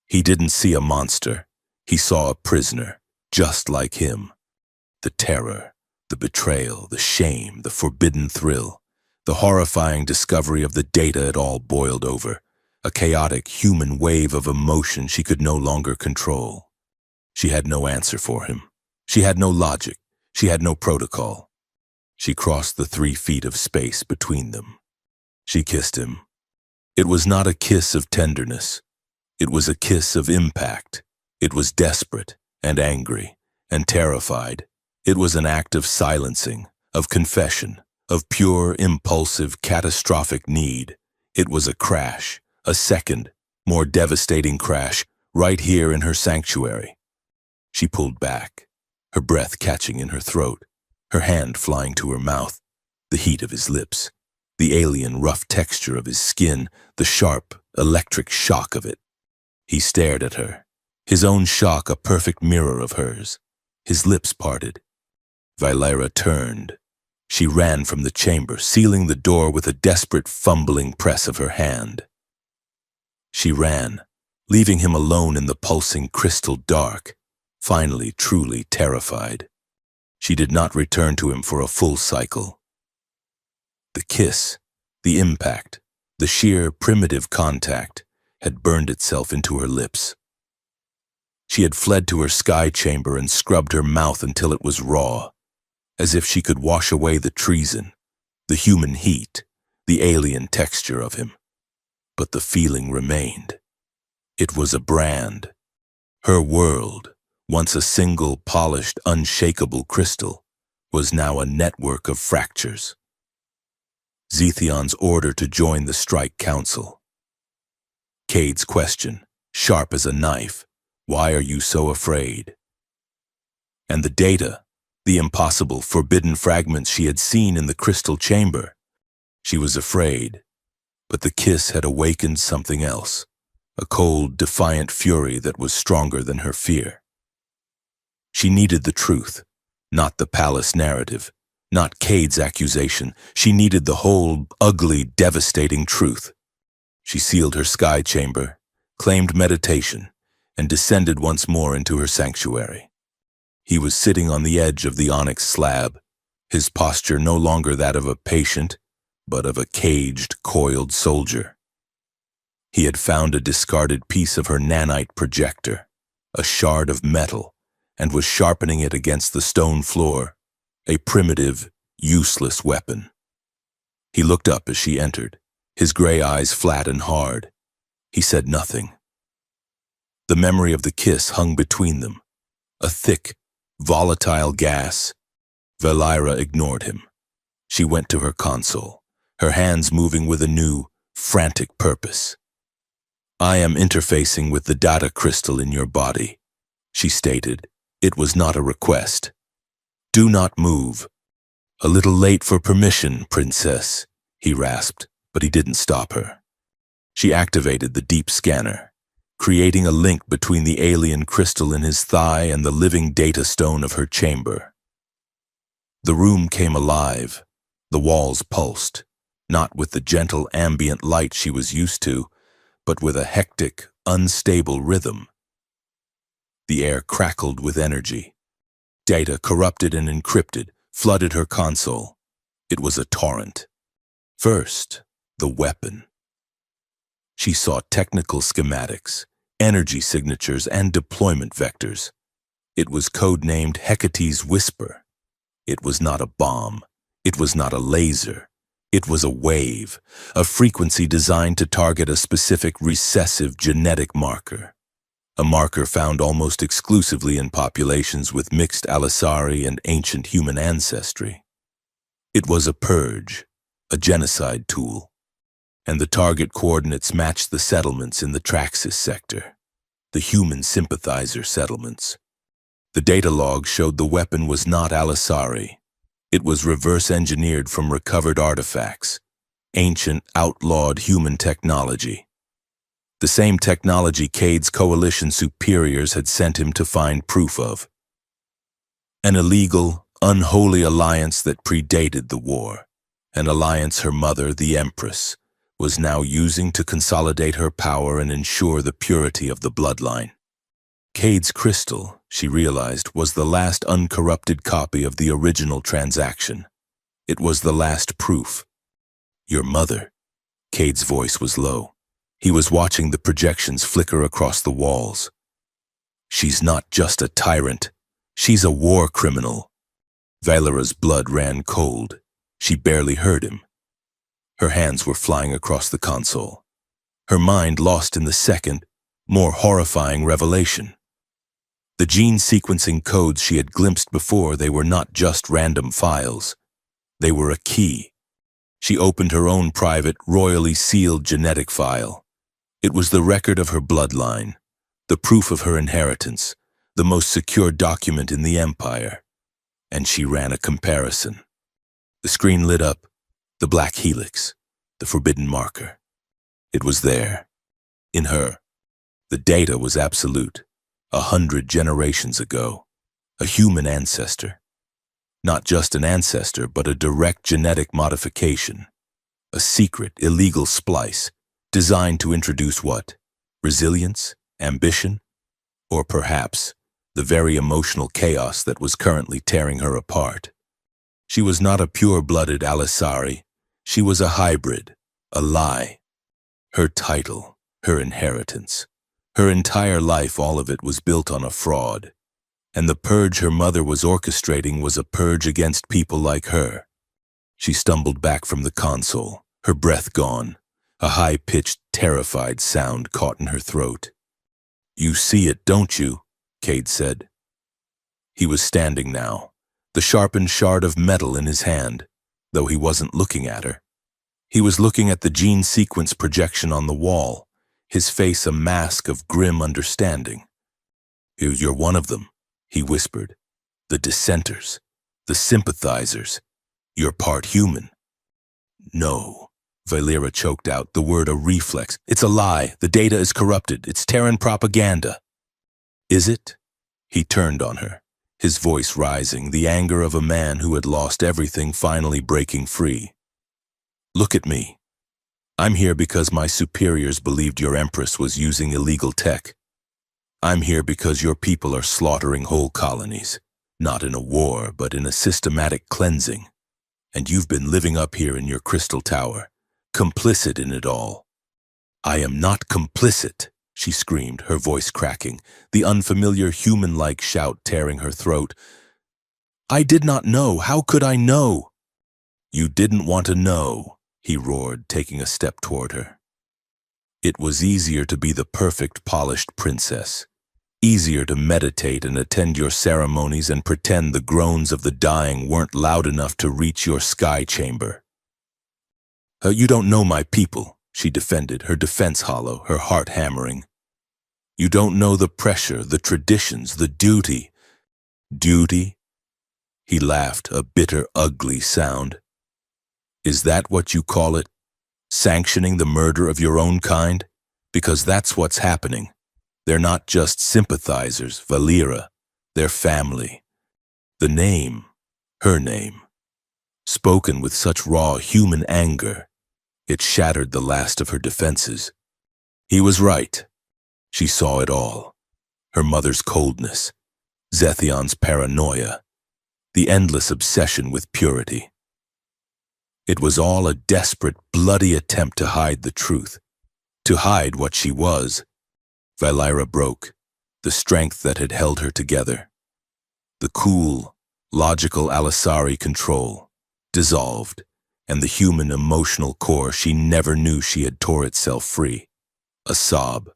He didn't see a monster. He saw a prisoner, just like him. The terror, the betrayal, the shame, the forbidden thrill. The horrifying discovery of the data it all boiled over, a chaotic human wave of emotion she could no longer control. She had no answer for him. She had no logic. She had no protocol. She crossed the 3 feet of space between them. She kissed him. It was not a kiss of tenderness. It was a kiss of impact. It was desperate and angry and terrified. It was an act of silencing, of confession, of pure, impulsive, catastrophic need. It was a crash, a second, more devastating crash, right here in her sanctuary. She pulled back, her breath catching in her throat, her hand flying to her mouth, the heat of his lips, the alien rough texture of his skin, the sharp, electric shock of it. He stared at her, his own shock a perfect mirror of hers. His lips parted. Valera turned. She ran from the chamber, sealing the door with a desperate, fumbling press of her hand. She ran, leaving him alone in the pulsing crystal dark, finally truly terrified. She did not return to him for a full cycle. The kiss, the impact, the sheer primitive contact had burned itself into her lips. She had fled to her sky chamber and scrubbed her mouth until it was raw, as if she could wash away the treason, the human heat, the alien texture of him. But the feeling remained. It was a brand. Her world, once a single, polished, unshakable crystal, was now a network of fractures. Zethion's order to join the Strike Council. Cade's question, sharp as a knife, "Why are you so afraid?" And the data, the impossible, forbidden fragments she had seen in the crystal chamber. She was afraid, but the kiss had awakened something else, a cold, defiant fury that was stronger than her fear. She needed the truth, not the palace narrative, not Cade's accusation. She needed the whole, ugly, devastating truth. She sealed her sky chamber, claimed meditation, and descended once more into her sanctuary. He was sitting on the edge of the onyx slab, his posture no longer that of a patient, but of a caged, coiled soldier. He had found a discarded piece of her nanite projector, a shard of metal, and was sharpening it against the stone floor, a primitive, useless weapon. He looked up as she entered, his gray eyes flat and hard. He said nothing. The memory of the kiss hung between them, a thick, volatile gas. Valera ignored him. She went to her console, her hands moving with a new, frantic purpose. "I am interfacing with the data crystal in your body," she stated. It was not a request. "Do not move." "A little late for permission, princess," he rasped, but he didn't stop her. She activated the deep scanner, creating a link between the alien crystal in his thigh and the living data stone of her chamber. The room came alive. The walls pulsed, not with the gentle ambient light she was used to, but with a hectic, unstable rhythm. The air crackled with energy. Data, corrupted and encrypted, flooded her console. It was a torrent. First, the weapon. She saw technical schematics, energy signatures, and deployment vectors. It was codenamed Hecate's Whisper. It was not a bomb. It was not a laser. It was a wave, a frequency designed to target a specific recessive genetic marker, a marker found almost exclusively in populations with mixed Alisari and ancient human ancestry. It was a purge, a genocide tool, and the target coordinates matched the settlements in the Traxis sector, the human sympathizer settlements. The data log showed the weapon was not Alisari. It was reverse-engineered from recovered artifacts, ancient, outlawed human technology. The same technology Cade's coalition superiors had sent him to find proof of. An illegal, unholy alliance that predated the war, an alliance her mother, the Empress, was now using to consolidate her power and ensure the purity of the bloodline. Cade's crystal, she realized, was the last uncorrupted copy of the original transaction. It was the last proof. "Your mother," Cade's voice was low. He was watching the projections flicker across the walls. She's not just a tyrant. She's a war criminal. Valera's blood ran cold. She barely heard him. Her hands were flying across the console. Her mind lost in the second, more horrifying revelation. The gene sequencing codes she had glimpsed before, they were not just random files. They were a key. She opened her own private, royally sealed genetic file. It was the record of her bloodline, the proof of her inheritance, the most secure document in the Empire. And she ran a comparison. The screen lit up, the black helix, the forbidden marker. It was there, in her. The data was absolute, 100 generations ago. A human ancestor. Not just an ancestor, but a direct genetic modification. A secret, illegal splice, designed to introduce what? Resilience? Ambition? Or perhaps the very emotional chaos that was currently tearing her apart. She was not a pure-blooded Alisari. She was a hybrid, a lie. Her title, her inheritance, her entire life, all of it was built on a fraud. And the purge her mother was orchestrating was a purge against people like her. She stumbled back from the console, her breath gone. A high-pitched, terrified sound caught in her throat. "You see it, don't you?" Cade said. He was standing now, the sharpened shard of metal in his hand, though he wasn't looking at her. He was looking at the gene sequence projection on the wall, his face a mask of grim understanding. "You're one of them," he whispered. "The dissenters, the sympathizers. You're part human." "No," Valera choked out, the word a reflex. "It's a lie. The data is corrupted. It's Terran propaganda." "Is it?" He turned on her, his voice rising, the anger of a man who had lost everything finally breaking free. "Look at me. I'm here because my superiors believed your Empress was using illegal tech. I'm here because your people are slaughtering whole colonies, not in a war, but in a systematic cleansing. And you've been living up here in your crystal tower, complicit in it all." "I am not complicit," she screamed, her voice cracking, the unfamiliar human-like shout tearing her throat. "I did not know. How could I know?" "You didn't want to know," he roared, taking a step toward her. It was easier to be the perfect, polished princess. Easier to meditate and attend your ceremonies and pretend the groans of the dying weren't loud enough to reach your sky chamber. "You don't know my people," she defended, her defense hollow, her heart hammering. "You don't know the pressure, the traditions, the duty." "Duty?" He laughed, a bitter, ugly sound. "Is that what you call it? Sanctioning the murder of your own kind? Because that's what's happening. They're not just sympathizers, Valera. They're family. The name, her name, spoken with such raw human anger, it shattered the last of her defenses. He was right. She saw it all. Her mother's coldness, Zethion's paranoia, the endless obsession with purity. It was all a desperate, bloody attempt to hide the truth, to hide what she was. Valera broke, the strength that had held her together. The cool, logical Alisari control dissolved, and the human emotional core she never knew she had tore itself free. A sob,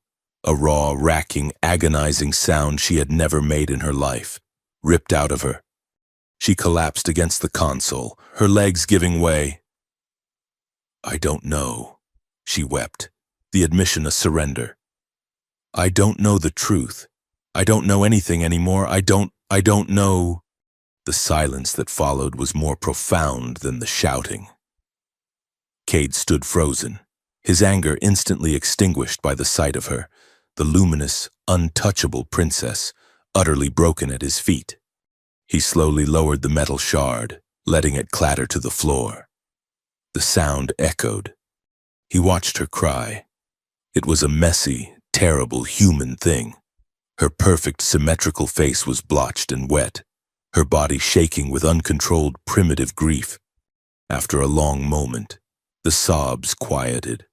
a raw, racking, agonizing sound she had never made in her life, ripped out of her. She collapsed against the console, her legs giving way. "I don't know," she wept, the admission a surrender. "I don't know the truth. I don't know anything anymore. I don't know." The silence that followed was more profound than the shouting. Cade stood frozen, his anger instantly extinguished by the sight of her, the luminous, untouchable princess, utterly broken at his feet. He slowly lowered the metal shard, letting it clatter to the floor. The sound echoed. He watched her cry. It was a messy, terrible human thing. Her perfect, symmetrical face was blotched and wet, her body shaking with uncontrolled, primitive grief. After a long moment, the sobs quieted.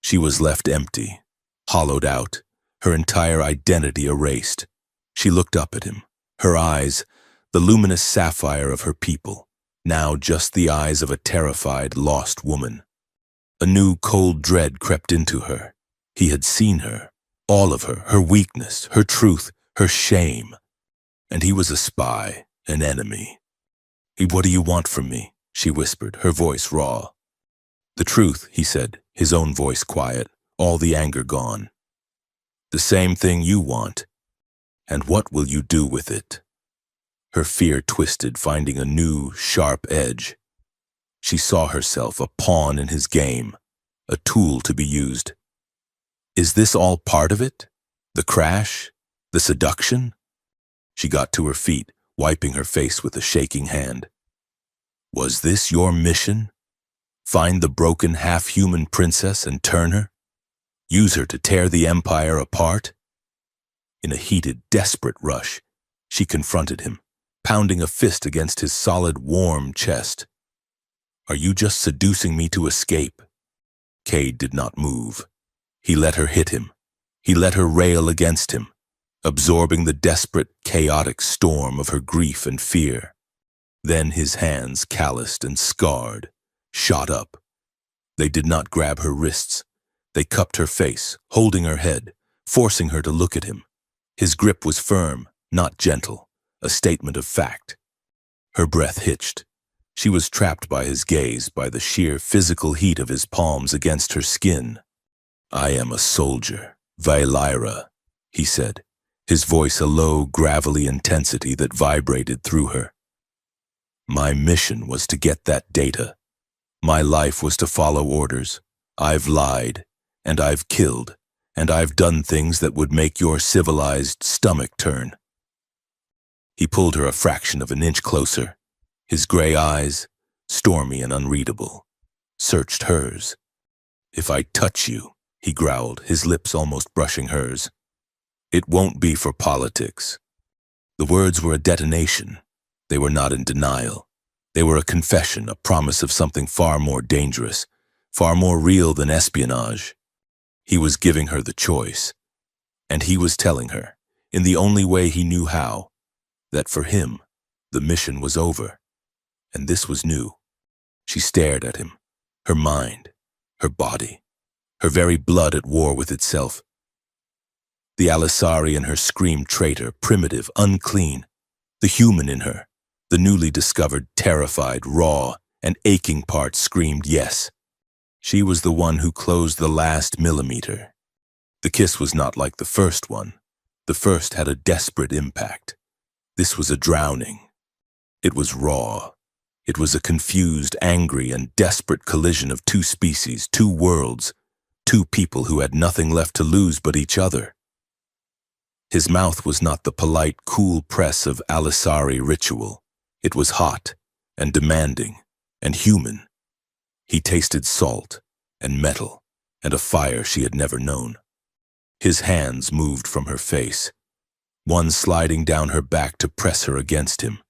She was left empty, hollowed out, her entire identity erased. She looked up at him, her eyes, the luminous sapphire of her people, now just the eyes of a terrified, lost woman. A new cold dread crept into her. He had seen her, all of her weakness, her truth, her shame. And he was a spy, an enemy. "What do you want from me?" she whispered, her voice raw. "The truth," he said, his own voice quiet, all the anger gone. "The same thing you want. And what will you do with it?" Her fear twisted, finding a new, sharp edge. She saw herself a pawn in his game, a tool to be used. Is this all part of it? The crash? The seduction? She got to her feet, wiping her face with a shaking hand. Was this your mission? Find the broken half-human princess and turn her? Use her to tear the empire apart? In a heated, desperate rush, she confronted him, pounding a fist against his solid, warm chest. "Are you just seducing me to escape?" Cade did not move. He let her hit him. He let her rail against him, absorbing the desperate, chaotic storm of her grief and fear. Then his hands, calloused and scarred, shot up. They did not grab her wrists. They cupped her face, holding her head, forcing her to look at him. His grip was firm, not gentle, a statement of fact. Her breath hitched. She was trapped by his gaze, by the sheer physical heat of his palms against her skin. "I am a soldier, Valyra," he said, his voice a low, gravelly intensity that vibrated through her. "My mission was to get that data. My life was to follow orders. I've lied, and I've killed, and I've done things that would make your civilized stomach turn." He pulled her a fraction of an inch closer. His gray eyes, stormy and unreadable, searched hers. "If I touch you," he growled, his lips almost brushing hers, "it won't be for politics." The words were a detonation. They were not in denial. They were a confession, a promise of something far more dangerous, far more real than espionage. He was giving her the choice. And he was telling her, in the only way he knew how, that for him, the mission was over. And this was new. She stared at him, her mind, her body, her very blood at war with itself. The Alisari in her screamed traitor, primitive, unclean. The human in her, the newly discovered, terrified, raw, and aching part screamed yes. She was the one who closed the last millimeter. The kiss was not like the first one. The first had a desperate impact. This was a drowning. It was raw. It was a confused, angry, and desperate collision of two species, two worlds, two people who had nothing left to lose but each other. His mouth was not the polite, cool press of Alisari ritual. It was hot, and demanding, and human. He tasted salt, and metal, and a fire she had never known. His hands moved from her face, one sliding down her back to press her against him,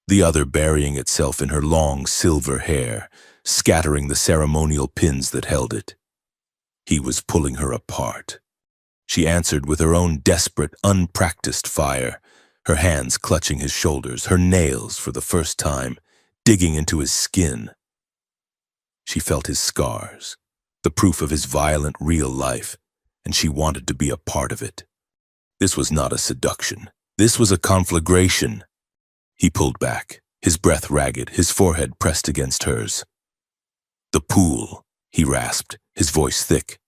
the other burying itself in her long silver hair, scattering the ceremonial pins that held it. He was pulling her apart. She answered with her own desperate, unpracticed fire, her hands clutching his shoulders, her nails, for the first time, digging into his skin. She felt his scars, the proof of his violent, real life, and she wanted to be a part of it. This was not a seduction. This was a conflagration. He pulled back, his breath ragged, his forehead pressed against hers. "The pool," he rasped, his voice thick.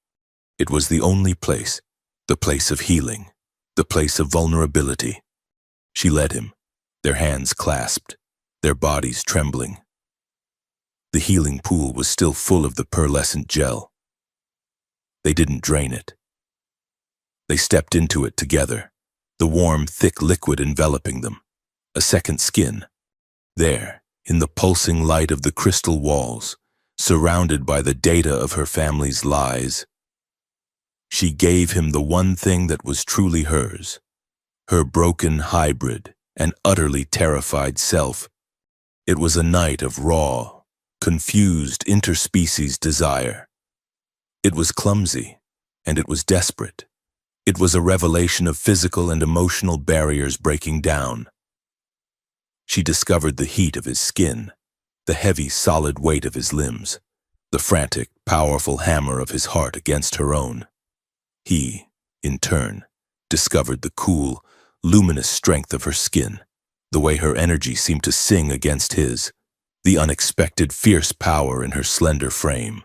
It was the only place, the place of healing, the place of vulnerability. She led him, their hands clasped, their bodies trembling. The healing pool was still full of the pearlescent gel. They didn't drain it. They stepped into it together, the warm, thick liquid enveloping them, a second skin. There, in the pulsing light of the crystal walls, surrounded by the data of her family's lies, she gave him the one thing that was truly hers, her broken hybrid and utterly terrified self. It was a night of raw, confused interspecies desire. It was clumsy, and it was desperate. It was a revelation of physical and emotional barriers breaking down. She discovered the heat of his skin, the heavy, solid weight of his limbs, the frantic, powerful hammer of his heart against her own. He, in turn, discovered the cool, luminous strength of her skin, the way her energy seemed to sing against his, the unexpected, fierce power in her slender frame.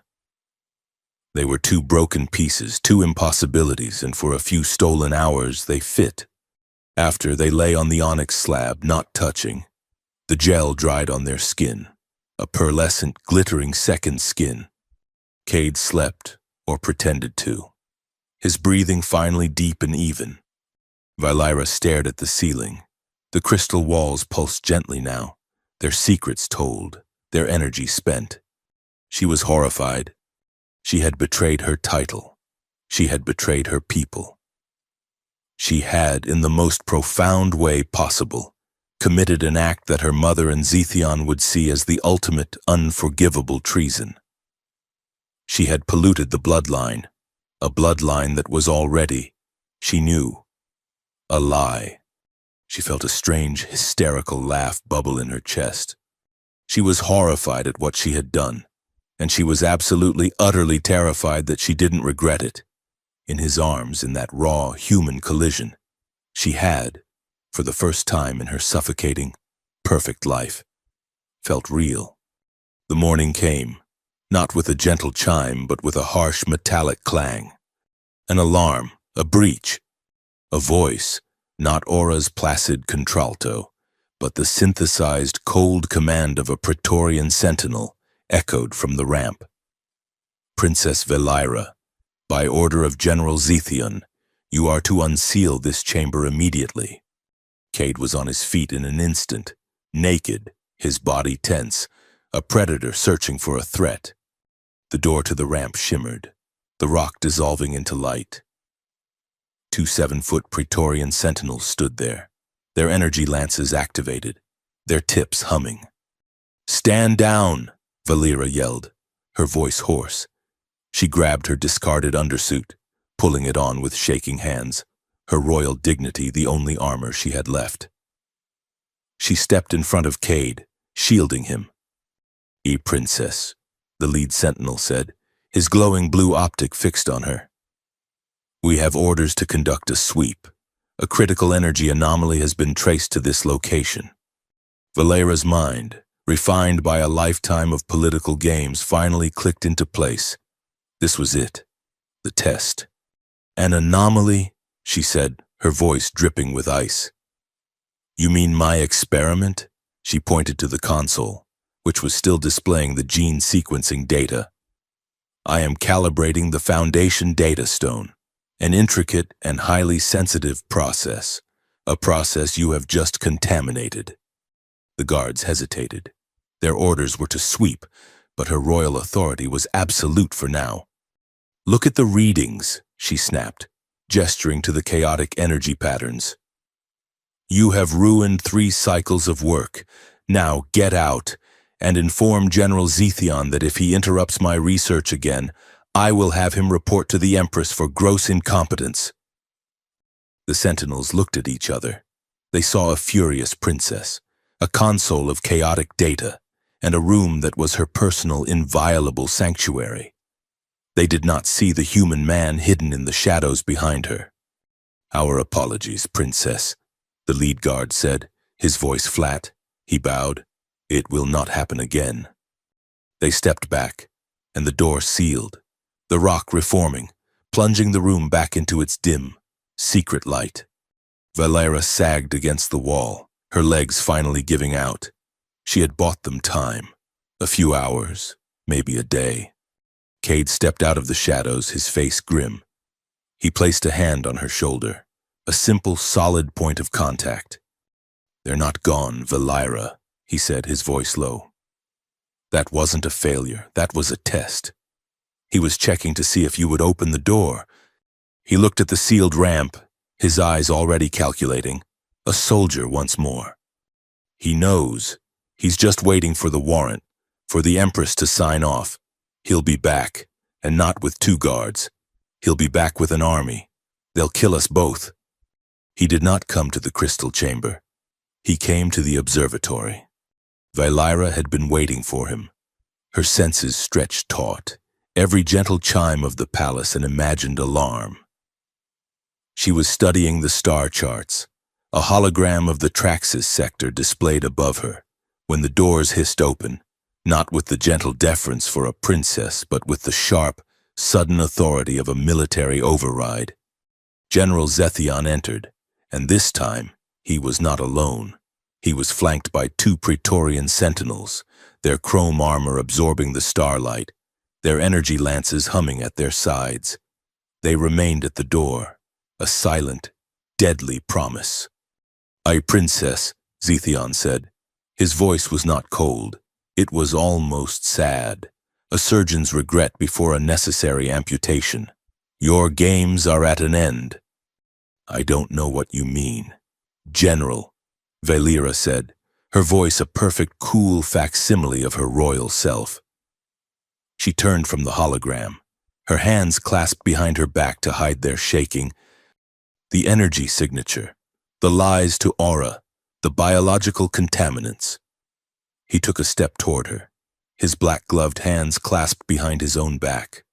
They were two broken pieces, two impossibilities, and for a few stolen hours they fit. After they lay on the onyx slab, not touching, the gel dried on their skin, a pearlescent, glittering second skin. Cade slept, or pretended to, his breathing finally deep and even. Valera stared at the ceiling. The crystal walls pulsed gently now, their secrets told, their energy spent. She was horrified. She had betrayed her title. She had betrayed her people. She had, in the most profound way possible, committed an act that her mother and Zethion would see as the ultimate, unforgivable treason. She had polluted the bloodline, a bloodline that was already, she knew, a lie. She felt a strange, hysterical laugh bubble in her chest. She was horrified at what she had done, and she was absolutely, utterly terrified that she didn't regret it. In his arms, in that raw, human collision, she had, for the first time in her suffocating, perfect life, felt real. The morning came, not with a gentle chime, but with a harsh, metallic clang. An alarm, a breach, a voice, not Aura's placid contralto, but the synthesized, cold command of a Praetorian sentinel, echoed from the ramp. Princess Valera, by order of General Zethion, you are to unseal this chamber immediately. Cade was on his feet in an instant, naked, his body tense, a predator searching for a threat. The door to the ramp shimmered, the rock dissolving into light. 2 7-foot Praetorian sentinels stood there, their energy lances activated, their tips humming. "Stand down!" Valera yelled, her voice hoarse. She grabbed her discarded undersuit, pulling it on with shaking hands, her royal dignity the only armor she had left. She stepped in front of Cade, shielding him. Princess," the lead sentinel said, his glowing blue optic fixed on her. "We have orders to conduct a sweep. A critical energy anomaly has been traced to this location." Valera's mind, refined by a lifetime of political games, finally clicked into place. This was it, the test. "An anomaly?" she said, her voice dripping with ice. "You mean my experiment?" She pointed to the console, which was still displaying the gene sequencing data. "I am calibrating the foundation data stone, an intricate and highly sensitive process, a process you have just contaminated." The guards hesitated. Their orders were to sweep, but her royal authority was absolute for now. "Look at the readings," she snapped, gesturing to the chaotic energy patterns. "You have ruined 3 cycles of work. Now get out and inform General Zethion that if he interrupts my research again, I will have him report to the Empress for gross incompetence." The sentinels looked at each other. They saw a furious princess, a console of chaotic data, and a room that was her personal, inviolable sanctuary. They did not see the human man hidden in the shadows behind her. "Our apologies, Princess," the lead guard said, his voice flat. He bowed. "It will not happen again." They stepped back, and the door sealed, the rock reforming, plunging the room back into its dim, secret light. Valera sagged against the wall, her legs finally giving out. She had bought them time, a few hours, maybe a day. Cade stepped out of the shadows, his face grim. He placed a hand on her shoulder, a simple, solid point of contact. "They're not gone, Valera," he said, his voice low. "That wasn't a failure, that was a test. He was checking to see if you would open the door." He looked at the sealed ramp, his eyes already calculating. A soldier once more. "He knows. He's just waiting for the warrant, for the Empress to sign off. He'll be back. And not with 2 guards. He'll be back with an army. They'll kill us both. He did not come to the crystal chamber. He came to the observatory. Valyra had been waiting for him. Her senses stretched taut, every gentle chime of the palace an imagined alarm. She was studying the star charts, a hologram of the Traxxas sector displayed above her, when the doors hissed open, not with the gentle deference for a princess, but with the sharp, sudden authority of a military override. General Zethion entered, and this time he was not alone. He was flanked by 2 Praetorian sentinels, their chrome armor absorbing the starlight, their energy lances humming at their sides. They remained at the door, a silent, deadly promise. "Aye, Princess," Zethion said. His voice was not cold. It was almost sad, a surgeon's regret before a necessary amputation. "Your games are at an end." "I don't know what you mean." "General," Valyra said, her voice a perfect cool facsimile of her royal self. She turned from the hologram, her hands clasped behind her back to hide their shaking. The energy signature, the lies to aura, the biological contaminants. He took a step toward her, his black-gloved hands clasped behind his own back.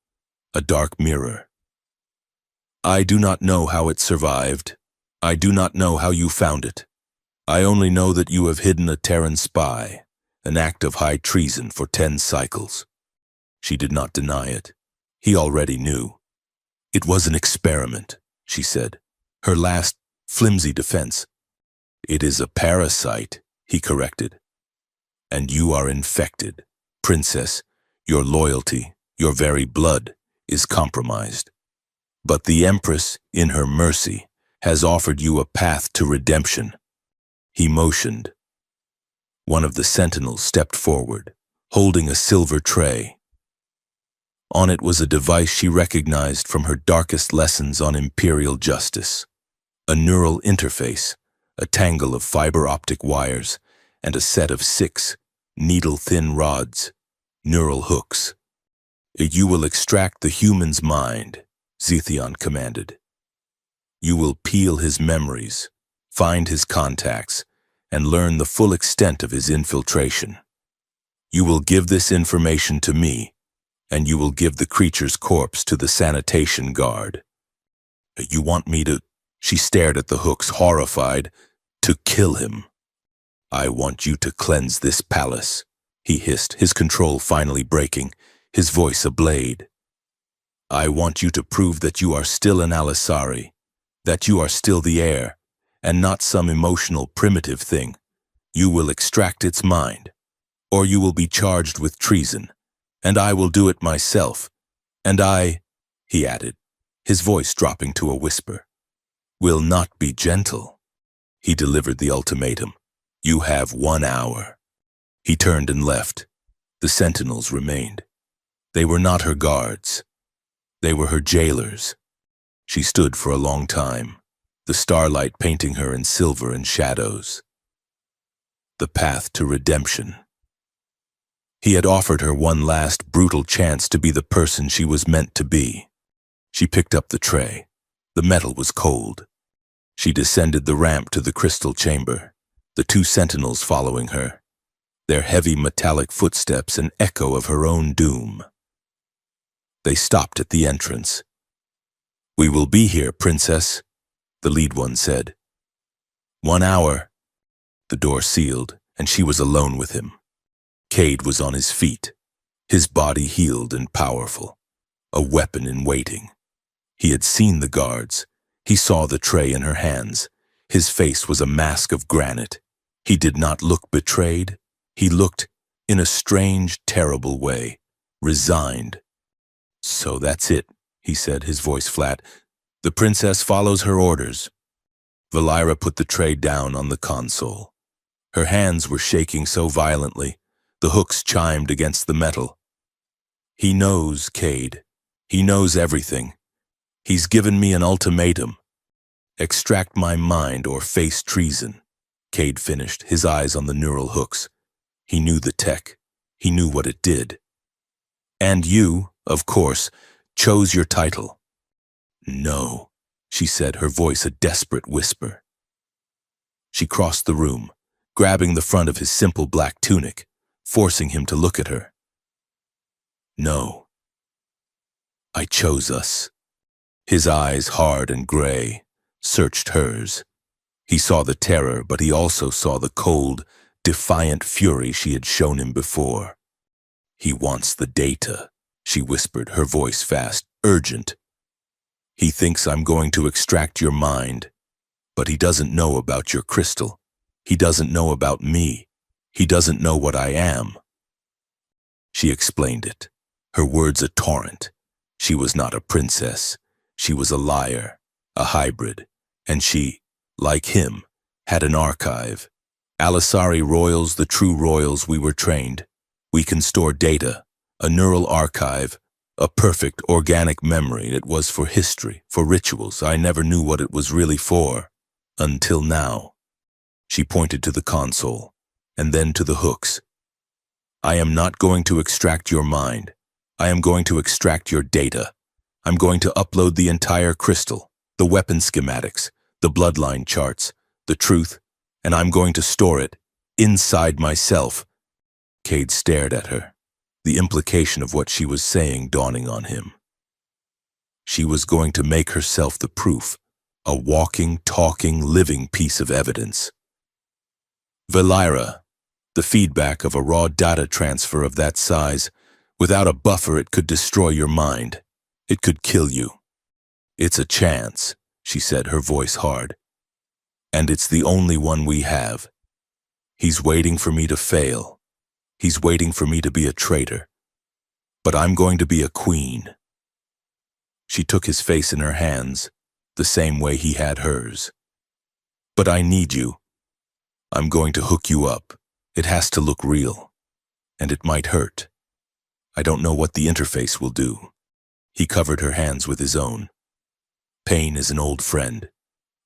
A dark mirror. "I do not know how it survived. I do not know how you found it. I only know that you have hidden a Terran spy, an act of high treason for 10 cycles." She did not deny it. He already knew. "It was an experiment," she said, her last flimsy defense. "It is a parasite," he corrected. "And you are infected. Princess, your loyalty, your very blood, is compromised. But the Empress, in her mercy, has offered you a path to redemption." He motioned. One of the sentinels stepped forward, holding a silver tray. On it was a device she recognized from her darkest lessons on imperial justice. A neural interface, a tangle of fiber-optic wires, and a set of 6 needle-thin rods, neural hooks. "You will extract the human's mind," Zethion commanded. "You will peel his memories, find his contacts, and learn the full extent of his infiltration. You will give this information to me, and you will give the creature's corpse to the sanitation guard." "You want me to—" She stared at the hooks, horrified. "To kill him." "I want you to cleanse this palace," he hissed, his control finally breaking, his voice a blade. "I want you to prove that you are still an Alisari, that you are still the heir, and not some emotional primitive thing. You will extract its mind, or you will be charged with treason, and I will do it myself. And I," he added, his voice dropping to a whisper, "will not be gentle." He delivered the ultimatum. "You have 1 hour." He turned and left. The sentinels remained. They were not her guards. They were her jailers. She stood for a long time, the starlight painting her in silver and shadows. The path to redemption. He had offered her one last brutal chance to be the person she was meant to be. She picked up the tray. The metal was cold. She descended the ramp to the crystal chamber, the 2 sentinels following her, their heavy metallic footsteps an echo of her own doom. They stopped at the entrance. "We will be here, Princess," the lead one said. 1 hour. The door sealed, and she was alone with him. Cade was on his feet, his body healed and powerful, a weapon in waiting. He had seen the guards. He saw the tray in her hands. His face was a mask of granite. He did not look betrayed. He looked, in a strange, terrible way, resigned. "So that's it," he said, his voice flat. "The princess follows her orders." Valyra put the tray down on the console. Her hands were shaking so violently, the hooks chimed against the metal. "He knows, Cade. He knows everything. He's given me an ultimatum. Extract my mind or face treason," Cade finished, his eyes on the neural hooks. He knew the tech. He knew what it did. "And you," of course, chose your title. No, she said, her voice a desperate whisper. She crossed the room, grabbing the front of his simple black tunic, forcing him to look at her. No. I chose us. His eyes, hard and gray, searched hers. He saw the terror, but he also saw the cold, defiant fury she had shown him before. He wants the data, she whispered, her voice fast, urgent. He thinks I'm going to extract your mind, but he doesn't know about your crystal. He doesn't know about me. He doesn't know what I am. She explained it, her words a torrent. She was not a princess. She was a liar, a hybrid, and she, like him, had an archive. Alisari royals, the true royals we were trained. We can store data, a neural archive, a perfect organic memory. It was for history, for rituals. I never knew what it was really for, until now. She pointed to the console, and then to the hooks. I am not going to extract your mind. I am going to extract your data. I'm going to upload the entire crystal, the weapon schematics, the bloodline charts, the truth, and I'm going to store it inside myself. Cade stared at her, the implication of what she was saying dawning on him. She was going to make herself the proof, a walking, talking, living piece of evidence. Valira, the feedback of a raw data transfer of that size, without a buffer it could destroy your mind. It could kill you. It's a chance, she said, her voice hard. And it's the only one we have. He's waiting for me to fail. He's waiting for me to be a traitor. But I'm going to be a queen. She took his face in her hands, the same way he had hers. But I need you. I'm going to hook you up. It has to look real. And it might hurt. I don't know what the interface will do. He covered her hands with his own. Pain is an old friend.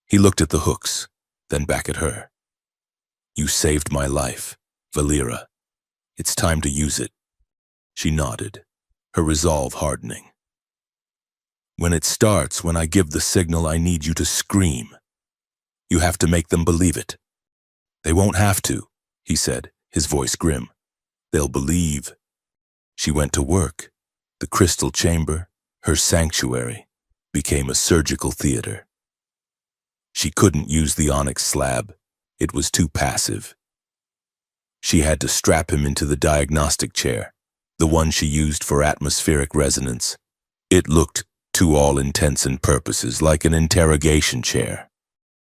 He looked at the hooks, then back at her. You saved my life, Valira. It's time to use it. She nodded, her resolve hardening. When it starts, when I give the signal, I need you to scream. You have to make them believe it. They won't have to, he said, his voice grim. They'll believe. She went to work. The crystal chamber, her sanctuary, became a surgical theater. She couldn't use the onyx slab. It was too passive. She had to strap him into the diagnostic chair, the one she used for atmospheric resonance. It looked, to all intents and purposes, like an interrogation chair.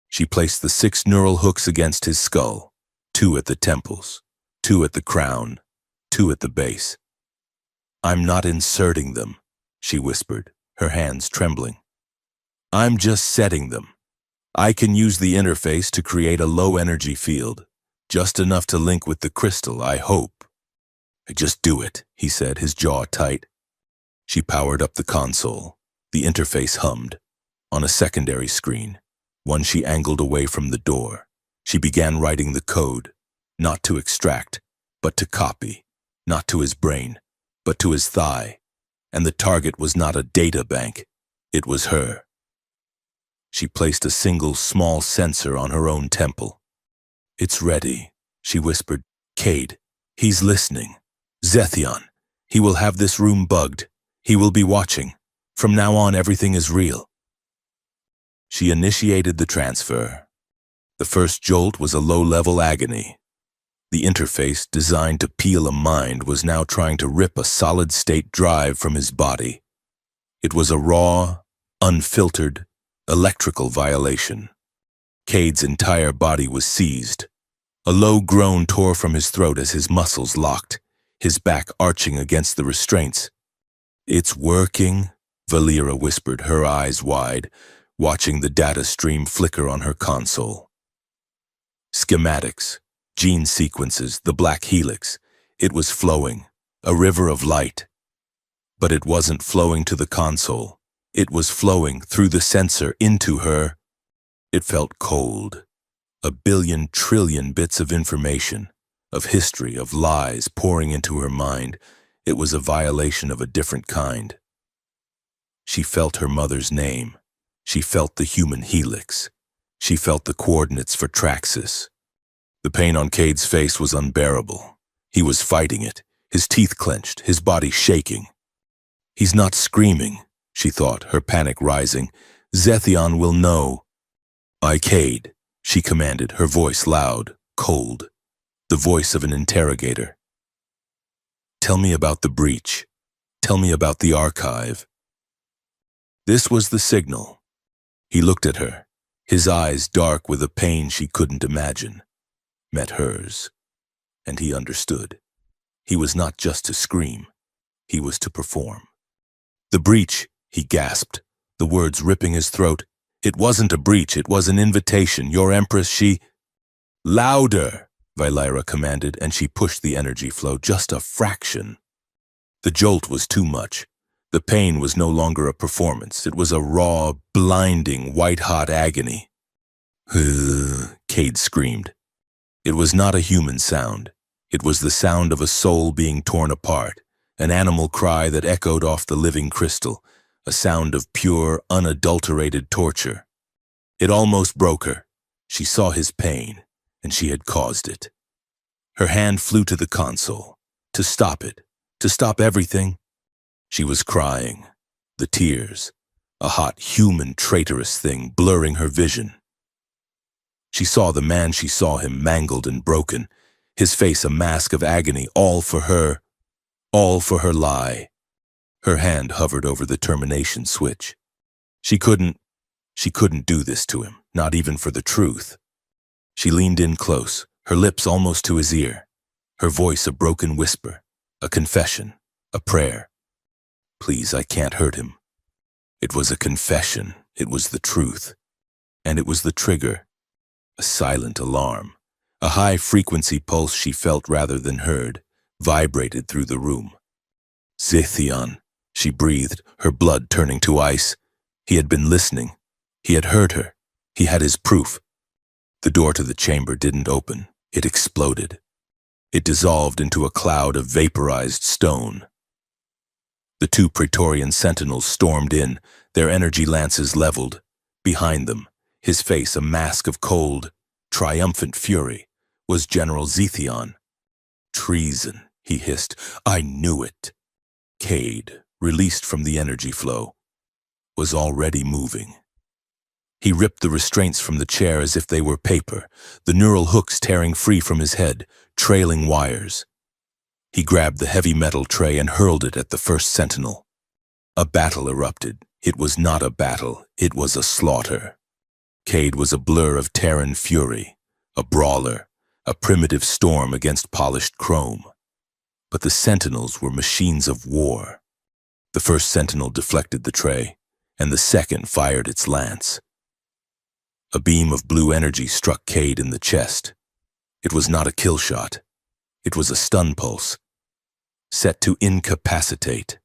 She placed the 6 neural hooks against his skull, 2 at the temples, 2 at the crown, 2 at the base. I'm not inserting them, she whispered, her hands trembling. I'm just setting them. I can use the interface to create a low-energy field, just enough to link with the crystal, I hope. Just do it, he said, his jaw tight. She powered up the console. The interface hummed. On a secondary screen, one she angled away from the door, she began writing the code, not to extract, but to copy, not to his brain, but to his thigh. And the target was not a data bank, it was her. She placed a single small sensor on her own temple. It's ready, she whispered. Cade, he's listening. Zethion, he will have this room bugged. He will be watching. From now on, everything is real. She initiated the transfer. The first jolt was a low-level agony. The interface, designed to peel a mind, was now trying to rip a solid-state drive from his body. It was a raw, unfiltered, electrical violation. Cade's entire body was seized. A low groan tore from his throat as his muscles locked, his back arching against the restraints. It's working, Valira whispered, her eyes wide, watching the data stream flicker on her console. Schematics, gene sequences, the black helix. It was flowing, a river of light. But it wasn't flowing to the console. It was flowing through the sensor into her. It felt cold. 1 billion trillion bits of information, of history, of lies pouring into her mind. It was a violation of a different kind. She felt her mother's name. She felt the human helix. She felt the coordinates for Traxxas. The pain on Cade's face was unbearable. He was fighting it, his teeth clenched, his body shaking. He's not screaming, she thought, her panic rising. Zethion will know. Cade, she commanded, her voice loud, cold, the voice of an interrogator. Tell me about the breach. Tell me about the archive. This was the signal. He looked at her, his eyes dark with a pain she couldn't imagine, met hers, and he understood. He was not just to scream, he was to perform. The breach, he gasped, the words ripping his throat. It wasn't a breach, it was an invitation. Your Empress, she... Louder, Valyra commanded, and she pushed the energy flow just a fraction. The jolt was too much. The pain was no longer a performance. It was a raw, blinding, white-hot agony. Cade screamed. It was not a human sound. It was the sound of a soul being torn apart, an animal cry that echoed off the living crystal, a sound of pure, unadulterated torture. It almost broke her. She saw his pain, and she had caused it. Her hand flew to the console, to stop it, to stop everything. She was crying, the tears, a hot, human, traitorous thing blurring her vision. She saw the man she saw him mangled and broken, his face a mask of agony, all for her lie. Her hand hovered over the termination switch. She couldn't do this to him, not even for the truth. She leaned in close, her lips almost to his ear, her voice a broken whisper, a confession, a prayer. Please, I can't hurt him. It was a confession, it was the truth, and it was the trigger, a silent alarm, a high-frequency pulse she felt rather than heard, vibrated through the room. Zethion, she breathed, her blood turning to ice. He had been listening. He had heard her. He had his proof. The door to the chamber didn't open. It exploded. It dissolved into a cloud of vaporized stone. The two Praetorian sentinels stormed in, their energy lances leveled. Behind them, his face a mask of cold, triumphant fury, was General Zethion. Treason, he hissed. I knew it. Cade, released from the energy flow, was already moving. He ripped the restraints from the chair as if they were paper, the neural hooks tearing free from his head, trailing wires. He grabbed the heavy metal tray and hurled it at the first sentinel. A battle erupted. It was not a battle, it was a slaughter. Cade was a blur of Terran fury, a brawler, a primitive storm against polished chrome. But the sentinels were machines of war. The first sentinel deflected the tray, and the second fired its lance. A beam of blue energy struck Cade in the chest. It was not a kill shot. It was a stun pulse, set to incapacitate.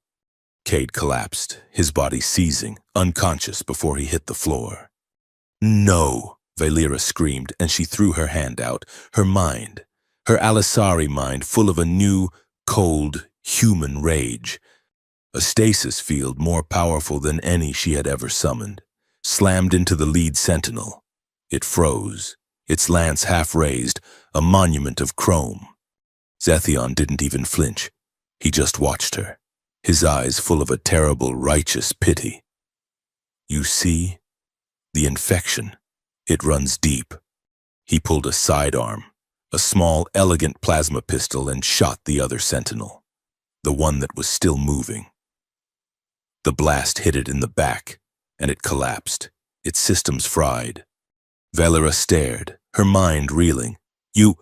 Cade collapsed, his body seizing, unconscious before he hit the floor. No, Valyra screamed, and she threw her hand out, her mind, her Alisari mind full of a new, cold, human rage. A stasis field more powerful than any she had ever summoned, slammed into the lead sentinel. It froze, its lance half raised, a monument of chrome. Zethion didn't even flinch. He just watched her, his eyes full of a terrible, righteous pity. You see? The infection. It runs deep. He pulled a sidearm, a small, elegant plasma pistol, and shot the other sentinel, the one that was still moving. The blast hit it in the back, and it collapsed, its systems fried. Valyra stared, her mind reeling. You...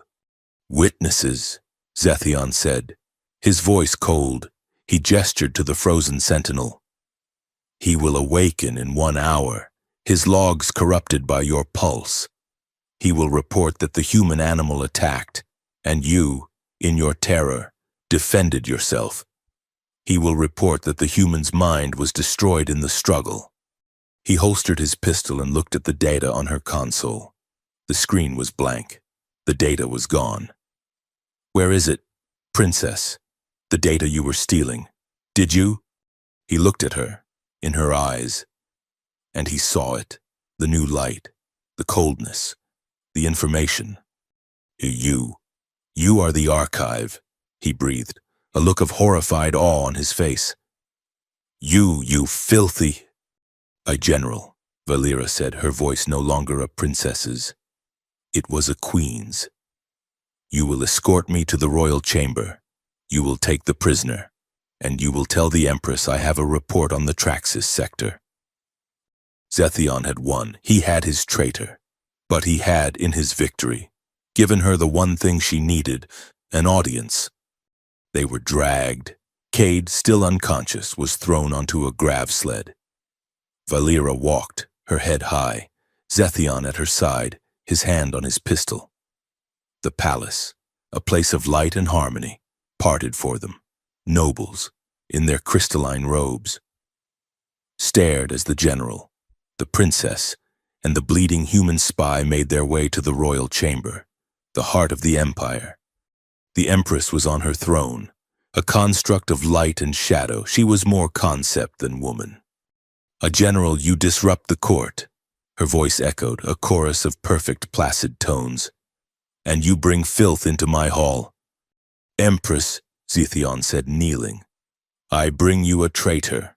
Witnesses, Zethion said, his voice cold. He gestured to the frozen sentinel. He will awaken in 1 hour, his logs corrupted by your pulse. He will report that the human animal attacked, and you, in your terror, defended yourself. He will report that the human's mind was destroyed in the struggle. He holstered his pistol and looked at the data on her console. The screen was blank. The data was gone. Where is it? Princess. The data you were stealing. Did you? He looked at her, in her eyes, and he saw it. The new light, the coldness, the information. You are the archive, he breathed, a look of horrified awe on his face. You filthy... A general, Valera said, her voice no longer a princess's. It was a queen's. You will escort me to the royal chamber. You will take the prisoner, and you will tell the Empress I have a report on the Traxxas sector. Zethion had won. He had his traitor. But he had, in his victory, given her the one thing she needed, an audience. They were dragged. Cade, still unconscious, was thrown onto a grav sled. Valera walked, her head high, Zethion at her side, his hand on his pistol. The palace, a place of light and harmony, parted for them. Nobles, in their crystalline robes, stared as the general, the princess, and the bleeding human spy made their way to the royal chamber, the heart of the empire. The Empress was on her throne, a construct of light and shadow. She was more concept than woman. A general, you disrupt the court, her voice echoed, a chorus of perfect placid tones. And you bring filth into my hall. Empress, Zethion said, kneeling, I bring you a traitor.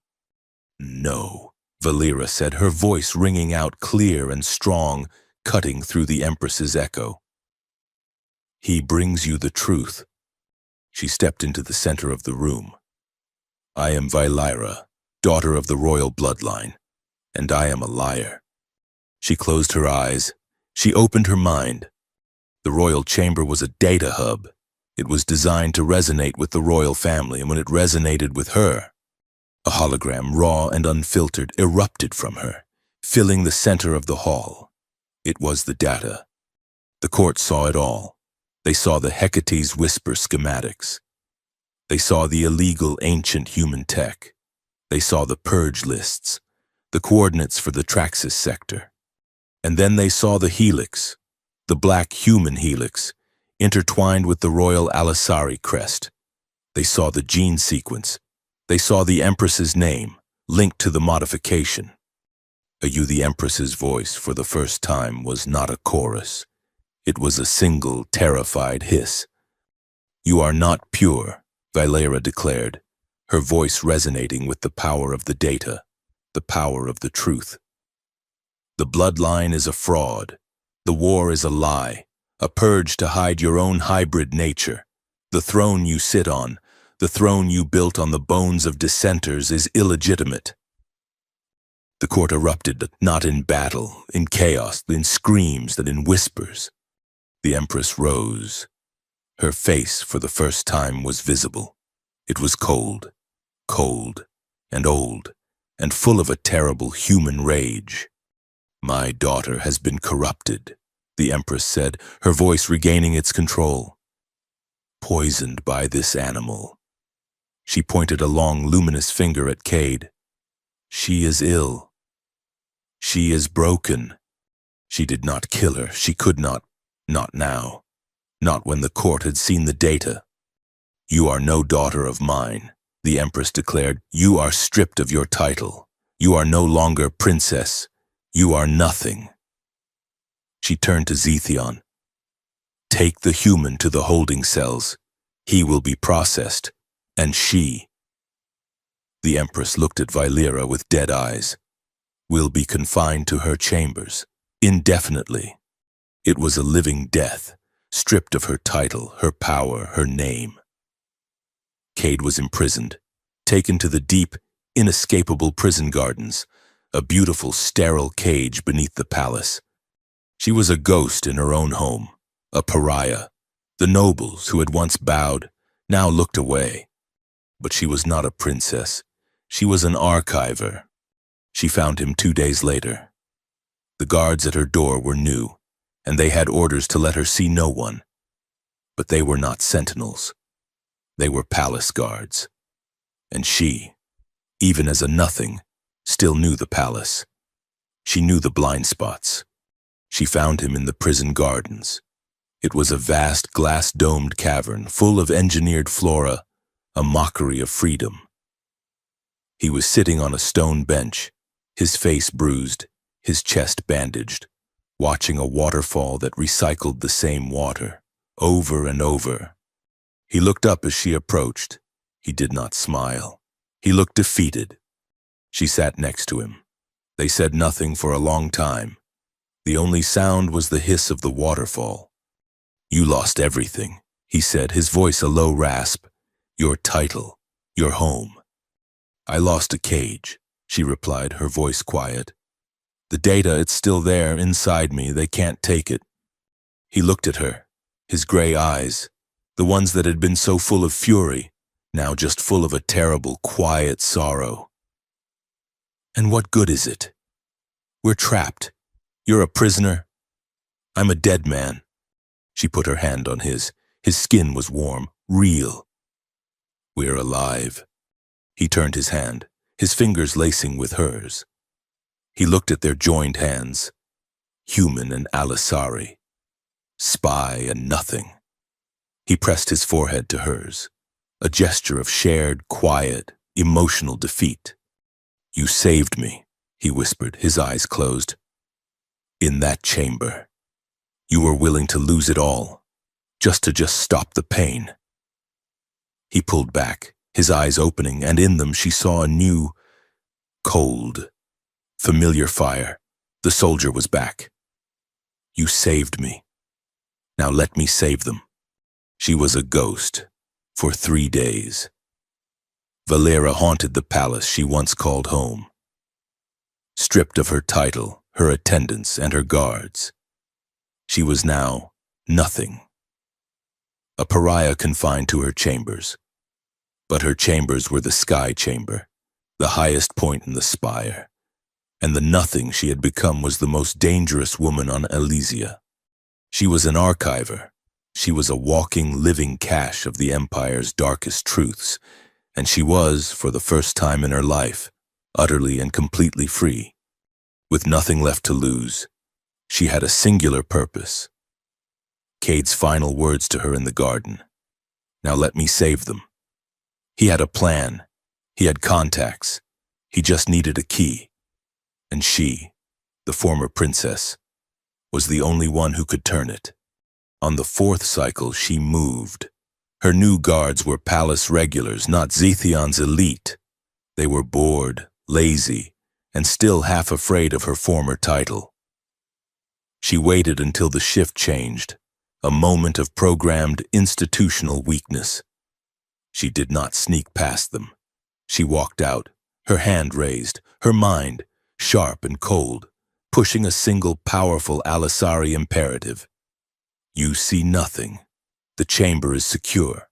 No, Valera said, her voice ringing out clear and strong, cutting through the Empress's echo. He brings you the truth. She stepped into the center of the room. I am Valera, daughter of the royal bloodline, and I am a liar. She closed her eyes. She opened her mind. The royal chamber was a data hub. It was designed to resonate with the royal family, and when it resonated with her, a hologram, raw and unfiltered, erupted from her, filling the center of the hall. It was the data. The court saw it all. They saw the Hecate's whisper schematics. They saw the illegal ancient human tech. They saw the purge lists, the coordinates for the Traxxas sector. And then they saw the helix, the black human helix, intertwined with the royal Alisari crest. They saw the gene sequence. They saw the Empress's name, linked to the modification. You, the Empress's voice, for the first time, was not a chorus. It was a single, terrified hiss. You are not pure, Valera declared, her voice resonating with the power of the data, the power of the truth. The bloodline is a fraud. The war is a lie, a purge to hide your own hybrid nature. The throne you sit on, the throne you built on the bones of dissenters, is illegitimate. The court erupted, not in battle, in chaos, in screams, and in whispers. The Empress rose. Her face, for the first time, was visible. It was cold, and old, and full of a terrible human rage. My daughter has been corrupted, the Empress said, her voice regaining its control. Poisoned by this animal. She pointed a long, luminous finger at Cade. She is ill. She is broken. She did not kill her. She could not now. Not when the court had seen the data. You are no daughter of mine, the Empress declared. You are stripped of your title. You are no longer princess. You are nothing. She turned to Zethion. Take the human to the holding cells. He will be processed. And she, the Empress looked at Valera with dead eyes, will be confined to her chambers, indefinitely. It was a living death, stripped of her title, her power, her name. Cade was imprisoned, taken to the deep, inescapable prison gardens, a beautiful, sterile cage beneath the palace. She was a ghost in her own home, a pariah. The nobles who had once bowed now looked away. But she was not a princess. She was an archiver. She found him 2 days later. The guards at her door were new, and they had orders to let her see no one. But they were not sentinels. They were palace guards. And she, even as a nothing, still knew the palace. She knew the blind spots. She found him in the prison gardens. It was a vast glass-domed cavern full of engineered flora, a mockery of freedom. He was sitting on a stone bench, his face bruised, his chest bandaged, watching a waterfall that recycled the same water, over and over. He looked up as she approached. He did not smile. He looked defeated. She sat next to him. They said nothing for a long time. The only sound was the hiss of the waterfall. "You lost everything," he said, his voice a low rasp. "Your title, your home." "I lost a cage," she replied, her voice quiet. "The data, it's still there, inside me. They can't take it." He looked at her, his gray eyes, the ones that had been so full of fury, now just full of a terrible, quiet sorrow. "And what good is it? We're trapped. You're a prisoner. I'm a dead man." She put her hand on his. His skin was warm, real. "We're alive." He turned his hand, his fingers lacing with hers. He looked at their joined hands, human and Alisari, spy and nothing. He pressed his forehead to hers, a gesture of shared, quiet, emotional defeat. "You saved me," he whispered, his eyes closed. "In that chamber. You were willing to lose it all, just to stop the pain." He pulled back, his eyes opening, and in them she saw a new, cold, familiar fire. The soldier was back. "You saved me. Now let me save them." She was a ghost for 3 days. Valera haunted the palace she once called home. Stripped of her title, her attendants, and her guards, she was now nothing. A pariah confined to her chambers. But her chambers were the sky chamber, the highest point in the spire. And the nothing she had become was the most dangerous woman on Elysia. She was an archiver. She was a walking, living cache of the Empire's darkest truths, and she was, for the first time in her life, utterly and completely free. With nothing left to lose, she had a singular purpose. Cade's final words to her in the garden. "Now let me save them." He had a plan. He had contacts. He just needed a key. And she, the former princess, was the only one who could turn it. On the 4th cycle, she moved. Her new guards were palace regulars, not Zethion's elite. They were bored, lazy, and still half afraid of her former title. She waited until the shift changed, a moment of programmed institutional weakness. She did not sneak past them. She walked out, her hand raised, her mind sharp and cold, pushing a single powerful Alisari imperative. "You see nothing. The chamber is secure."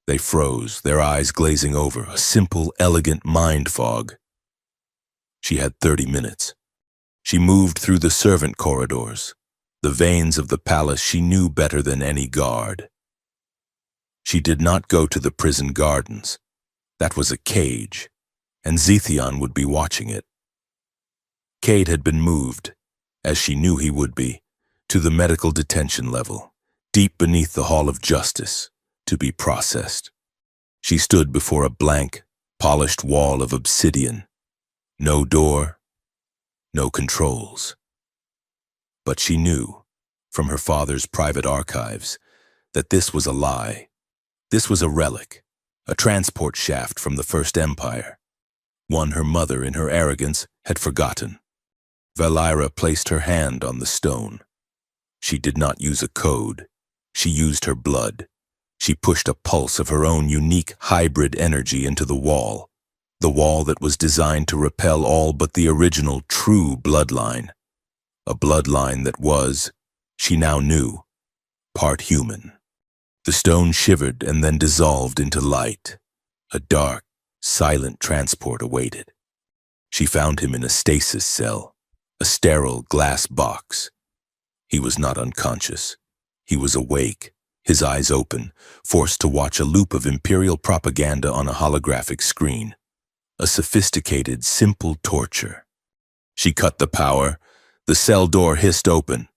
They froze, their eyes glazing over, a simple, elegant mind fog. She had 30 minutes. She moved through the servant corridors, the veins of the palace she knew better than any guard. She did not go to the prison gardens. That was a cage, and Zethion would be watching it. Cade had been moved, as she knew he would be, to the medical detention level, deep beneath the Hall of Justice, to be processed. She stood before a blank, polished wall of obsidian. No door, no controls. But she knew, from her father's private archives, that this was a lie. This was a relic, a transport shaft from the First Empire, one her mother, in her arrogance, had forgotten. Valera placed her hand on the stone. She did not use a code. She used her blood. She pushed a pulse of her own unique hybrid energy into the wall that was designed to repel all but the original true bloodline. A bloodline that was, she now knew, part human. The stone shivered and then dissolved into light. A dark, silent transport awaited. She found him in a stasis cell, a sterile glass box. He was not unconscious. He was awake, his eyes open, forced to watch a loop of Imperial propaganda on a holographic screen. A sophisticated, simple torture. She cut the power. The cell door hissed open.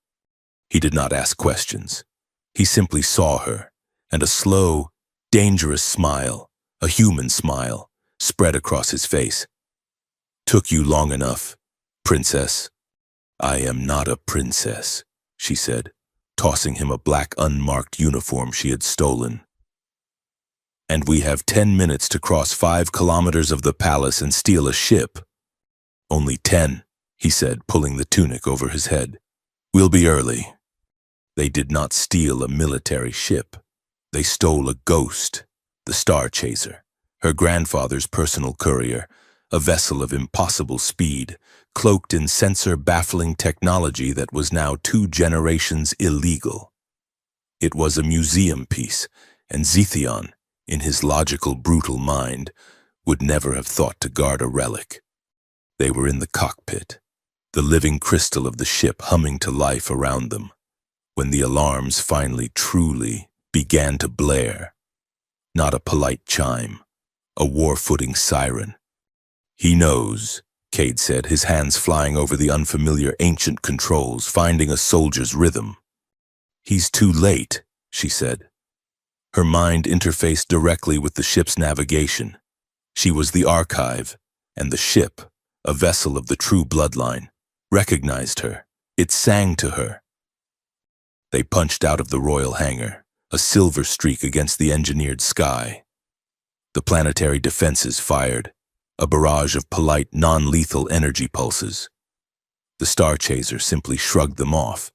He did not ask questions. He simply saw her, and a slow, dangerous smile, A human smile spread across his face. "Took you long enough, princess." "I am not a princess," she said, tossing him a black unmarked uniform she had stolen. "And we have 10 minutes to cross 5 kilometers of the palace and steal a ship." "Only 10, he said, pulling the tunic over his head. "We'll be early." They did not steal a military ship. They stole a ghost, the Star Chaser, her grandfather's personal courier, a vessel of impossible speed, cloaked in sensor-baffling technology that was now 2 generations illegal. It was a museum piece, and Zethion, in his logical, brutal mind, would never have thought to guard a relic. They were in the cockpit, the living crystal of the ship humming to life around them, when the alarms finally truly began to blare. Not a polite chime, a war-footing siren. "He knows," Cade said, his hands flying over the unfamiliar ancient controls, finding a soldier's rhythm. "He's too late," she said. Her mind interfaced directly with the ship's navigation. She was the archive, and the ship, a vessel of the true bloodline, recognized her. It sang to her. They punched out of the royal hangar, a silver streak against the engineered sky. The planetary defenses fired, a barrage of polite, non-lethal energy pulses. The Star Chaser simply shrugged them off.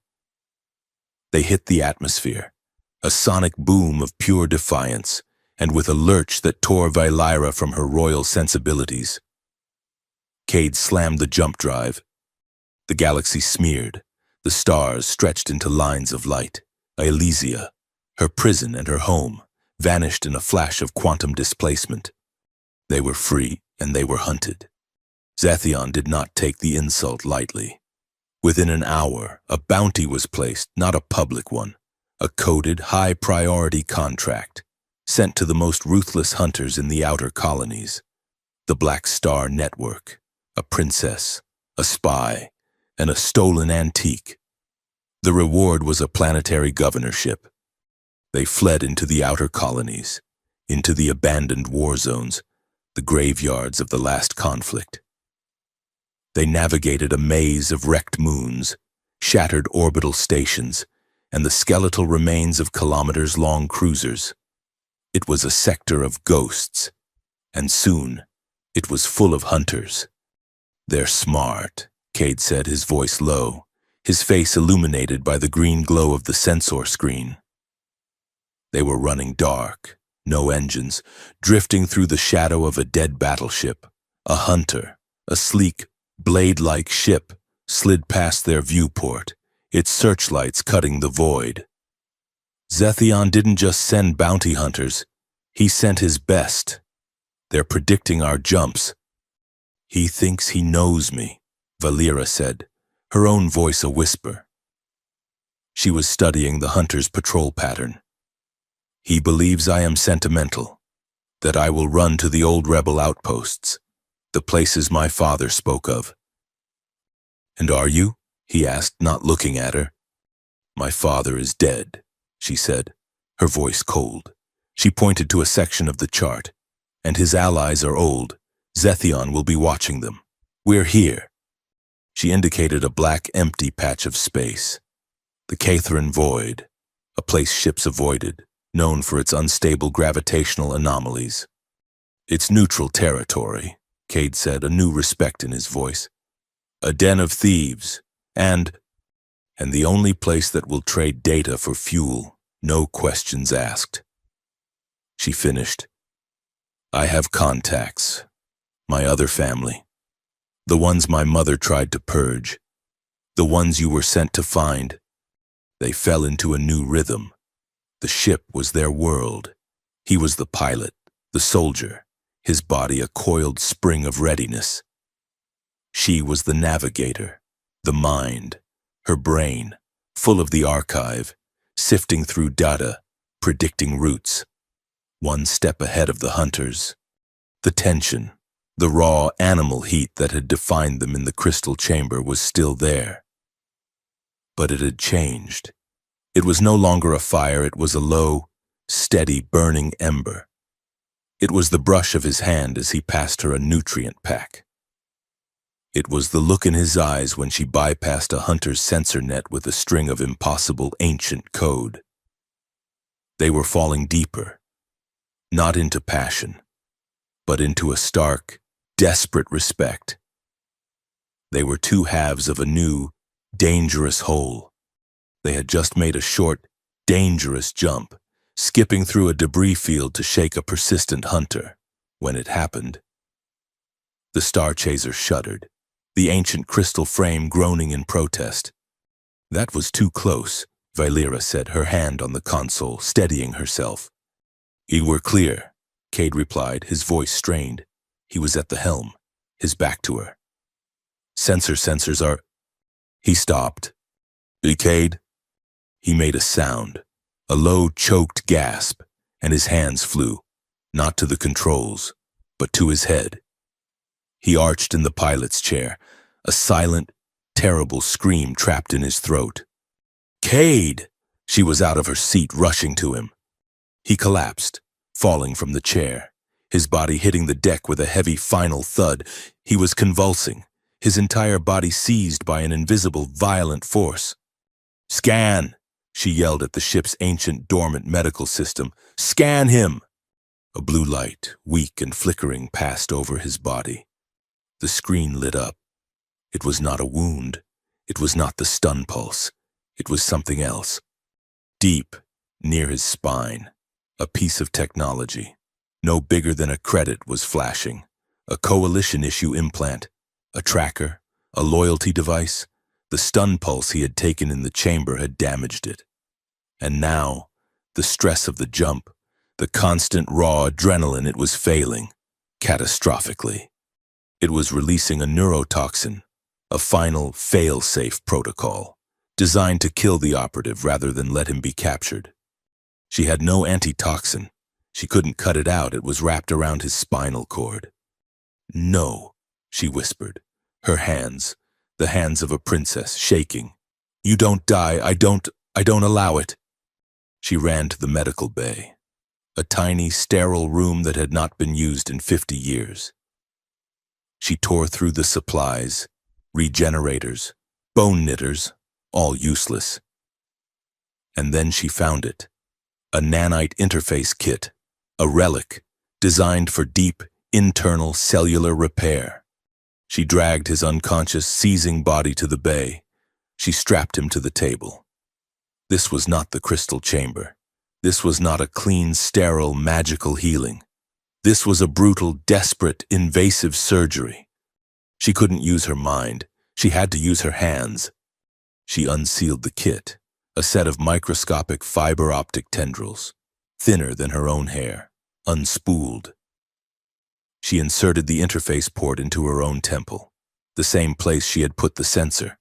They hit the atmosphere, a sonic boom of pure defiance, and with a lurch that tore Valyra from her royal sensibilities. Cade slammed the jump drive. The galaxy smeared, the stars stretched into lines of light. Elysia, her prison and her home, vanished in a flash of quantum displacement. They were free, and they were hunted. Zethion did not take the insult lightly. Within an hour, a bounty was placed, not a public one, a coded, high-priority contract, sent to the most ruthless hunters in the outer colonies. The Black Star Network, a princess, a spy, and a stolen antique. The reward was a planetary governorship. They fled into the outer colonies, into the abandoned war zones, the graveyards of the last conflict. They navigated a maze of wrecked moons, shattered orbital stations, and the skeletal remains of kilometers-long cruisers. It was a sector of ghosts, and soon it was full of hunters. "They're smart," Cade said, his voice low, his face illuminated by the green glow of the sensor screen. They were running dark, no engines, drifting through the shadow of a dead battleship. A hunter, a sleek, blade-like ship, slid past their viewport, its searchlights cutting the void. Zethion didn't just send bounty hunters, he sent his best. "They're predicting our jumps." "He thinks he knows me," Valyra said, her own voice a whisper. She was studying the hunter's patrol pattern. "He believes I am sentimental, that I will run to the old rebel outposts, the places my father spoke of." "And are you?" he asked, not looking at her. "My father is dead," she said, her voice cold. She pointed to a section of the chart. "And his allies are old. Zethion will be watching them. We're here." She indicated a black, empty patch of space. The Cathrin Void, a place ships avoided, known for its unstable gravitational anomalies. "It's neutral territory," Cade said, a new respect in his voice. "A den of thieves, and the only place that will trade data for fuel, no questions asked." She finished. "I have contacts, my other family. The ones my mother tried to purge, the ones you were sent to find. They fell into a new rhythm. The ship was their world. He was the pilot, the soldier, his body a coiled spring of readiness. She was the navigator, the mind, her brain, full of the archive, sifting through data, predicting routes. One step ahead of the hunters. The tension, the raw animal heat that had defined them in the crystal chamber was still there. But it had changed. It was no longer a fire, it was a low, steady, burning ember. It was the brush of his hand as he passed her a nutrient pack. It was the look in his eyes when she bypassed a hunter's sensor net with a string of impossible ancient code. They were falling deeper, not into passion, but into a stark, desperate respect. They were two halves of a new, dangerous whole. They had just made a short, dangerous jump, skipping through a debris field to shake a persistent hunter. When it happened, the star chaser shuddered, the ancient crystal frame groaning in protest. That was too close, Valyra said, her hand on the console, steadying herself. "You were clear," Cade replied, his voice strained. He was at the helm, his back to her. Sensors are..." He stopped. "Cade?" He made a sound, a low, choked gasp, and his hands flew, not to the controls, but to his head. He arched in the pilot's chair, a silent, terrible scream trapped in his throat. "Cade!" She was out of her seat, rushing to him. He collapsed, falling from the chair, his body hitting the deck with a heavy final thud. He was convulsing, his entire body seized by an invisible, violent force. "Scan!" She yelled at the ship's ancient, dormant medical system. "Scan him!" A blue light, weak and flickering, passed over his body. The screen lit up. It was not a wound. It was not the stun pulse. It was something else. Deep, near his spine, a piece of technology, no bigger than a credit, was flashing. A coalition-issue implant, a tracker, a loyalty device. The stun pulse he had taken in the chamber had damaged it. And now, the stress of the jump, the constant raw adrenaline, it was failing, catastrophically. It was releasing a neurotoxin, a final fail-safe protocol, designed to kill the operative rather than let him be captured. She had no antitoxin. She couldn't cut it out. It was wrapped around his spinal cord. "No," she whispered, her hands, the hands of a princess, shaking. "You don't die. I don't allow it." She ran to the medical bay, a tiny, sterile room that had not been used in 50 years. She tore through the supplies, regenerators, bone knitters, all useless. And then she found it, a nanite interface kit, a relic designed for deep, internal cellular repair. She dragged his unconscious, seizing body to the bay. She strapped him to the table. This was not the crystal chamber. This was not a clean, sterile, magical healing. This was a brutal, desperate, invasive surgery. She couldn't use her mind. She had to use her hands. She unsealed the kit, a set of microscopic fiber-optic tendrils, thinner than her own hair, unspooled. She inserted the interface port into her own temple, the same place she had put the sensor.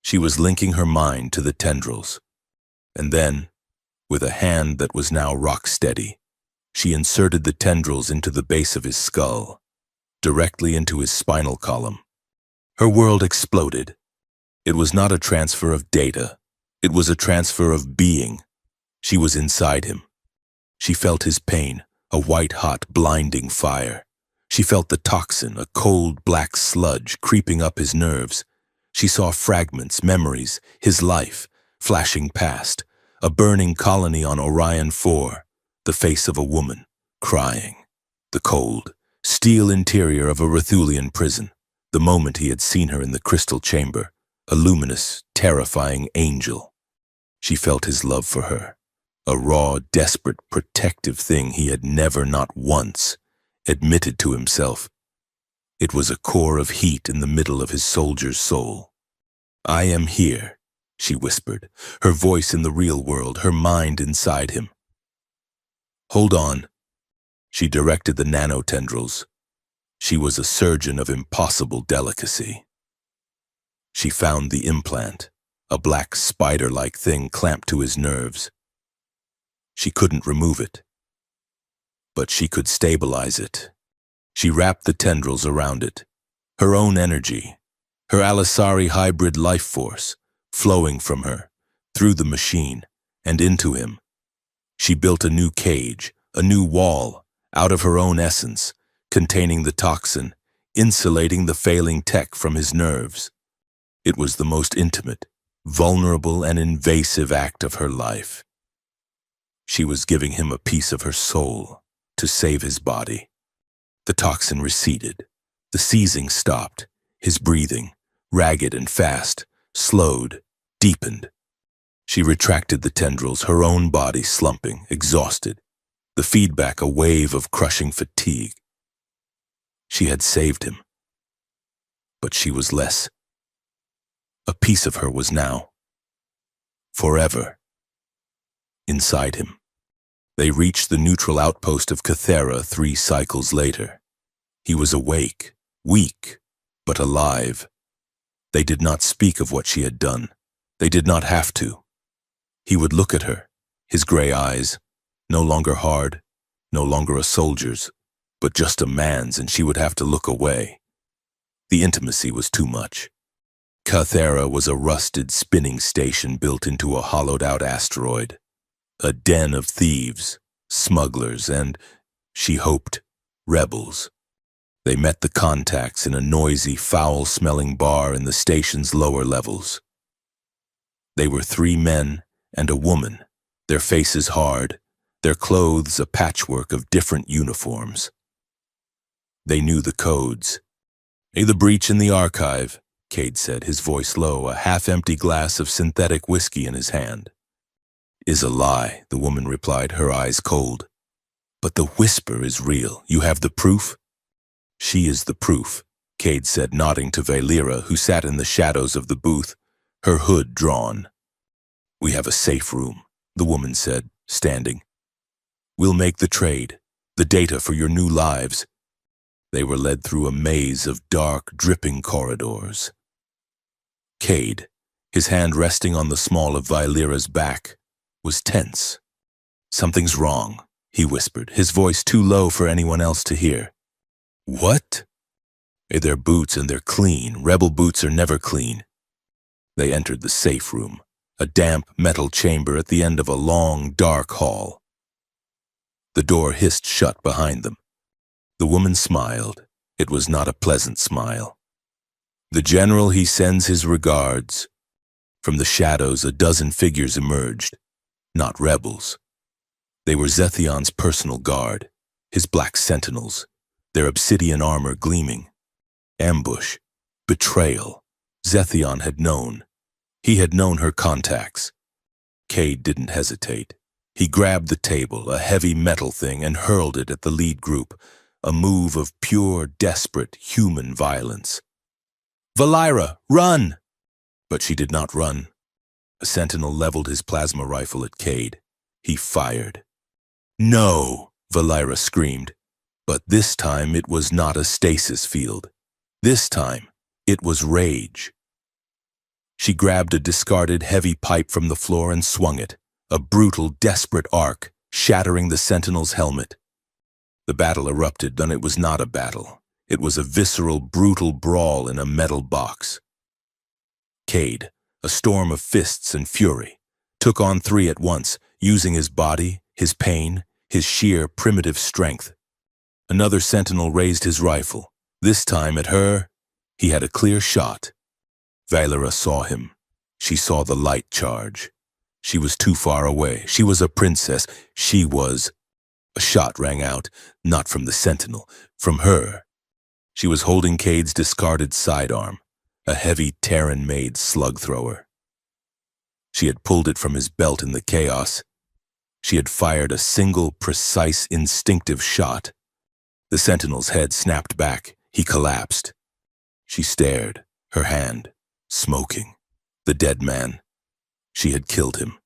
She was linking her mind to the tendrils. And then, with a hand that was now rock-steady, she inserted the tendrils into the base of his skull, directly into his spinal column. Her world exploded. It was not a transfer of data. It was a transfer of being. She was inside him. She felt his pain, a white-hot, blinding fire. She felt the toxin, a cold, black sludge, creeping up his nerves. She saw fragments, memories, his life, flashing past, a burning colony on Orion 4, the face of a woman, crying, the cold, steel interior of a Rethulian prison, the moment he had seen her in the crystal chamber, a luminous, terrifying angel. She felt his love for her, a raw, desperate, protective thing he had never, not once, admitted to himself. It was a core of heat in the middle of his soldier's soul. "I am here," she whispered, her voice in the real world, her mind inside him. "Hold on." She directed the nanotendrils. She was a surgeon of impossible delicacy. She found the implant, a black spider-like thing clamped to his nerves. She couldn't remove it, but she could stabilize it. She wrapped the tendrils around it, her own energy, her Alisari hybrid life force, flowing from her, through the machine, and into him. She built a new cage, a new wall, out of her own essence, containing the toxin, insulating the failing tech from his nerves. It was the most intimate, vulnerable, and invasive act of her life. She was giving him a piece of her soul to save his body. The toxin receded. The seizing stopped. His breathing, ragged and fast, slowed, deepened. She retracted the tendrils, her own body slumping, exhausted, the feedback a wave of crushing fatigue. She had saved him. But she was less. A piece of her was now, forever, inside him. They reached the neutral outpost of Cathera 3 cycles later. He was awake, weak, but alive. They did not speak of what she had done. They did not have to. He would look at her, his gray eyes, no longer hard, no longer a soldier's, but just a man's, and she would have to look away. The intimacy was too much. Cathera was a rusted spinning station built into a hollowed-out asteroid, a den of thieves, smugglers, and, she hoped, rebels. They met the contacts in a noisy, foul-smelling bar in the station's lower levels. They were 3 men and a woman, their faces hard, their clothes a patchwork of different uniforms. They knew the codes. "The breach in the archive," Cade said, his voice low, a half-empty glass of synthetic whiskey in his hand. "Is a lie," the woman replied, her eyes cold. "But the whisper is real. You have the proof?" "She is the proof," Cade said, nodding to Valera, who sat in the shadows of the booth, her hood drawn. "We have a safe room," the woman said, standing. "We'll make the trade, the data for your new lives." They were led through a maze of dark, dripping corridors. Cade, his hand resting on the small of Valera's back, was tense. "Something's wrong," he whispered, his voice too low for anyone else to hear. "What?" "They're boots and they're clean. Rebel boots are never clean." They entered the safe room, a damp metal chamber at the end of a long, dark hall. The door hissed shut behind them. The woman smiled. It was not a pleasant smile. "The general, he sends his regards." From the shadows, a dozen figures emerged. Not rebels. They were Zethion's personal guard, his black sentinels, their obsidian armor gleaming. Ambush. Betrayal. Zethion had known. He had known her contacts. Cade didn't hesitate. He grabbed the table, a heavy metal thing, and hurled it at the lead group, a move of pure, desperate, human violence. "Valera, run!" But she did not run. A sentinel leveled his plasma rifle at Cade. He fired. "No!" Valera screamed. But this time it was not a stasis field. This time it was rage. She grabbed a discarded heavy pipe from the floor and swung it, a brutal, desperate arc, shattering the sentinel's helmet. The battle erupted, then it was not a battle. It was a visceral, brutal brawl in a metal box. Cade, a storm of fists and fury, took on 3 at once, using his body, his pain, his sheer primitive strength. Another sentinel raised his rifle. This time at her, he had a clear shot. Valera saw him. She saw the light charge. She was too far away. She was a princess. She was... A shot rang out, not from the sentinel, from her. She was holding Cade's discarded sidearm, a heavy Terran-made slug thrower. She had pulled it from his belt in the chaos. She had fired a single, precise, instinctive shot. The sentinel's head snapped back. He collapsed. She stared, her hand, smoking. The dead man. She had killed him.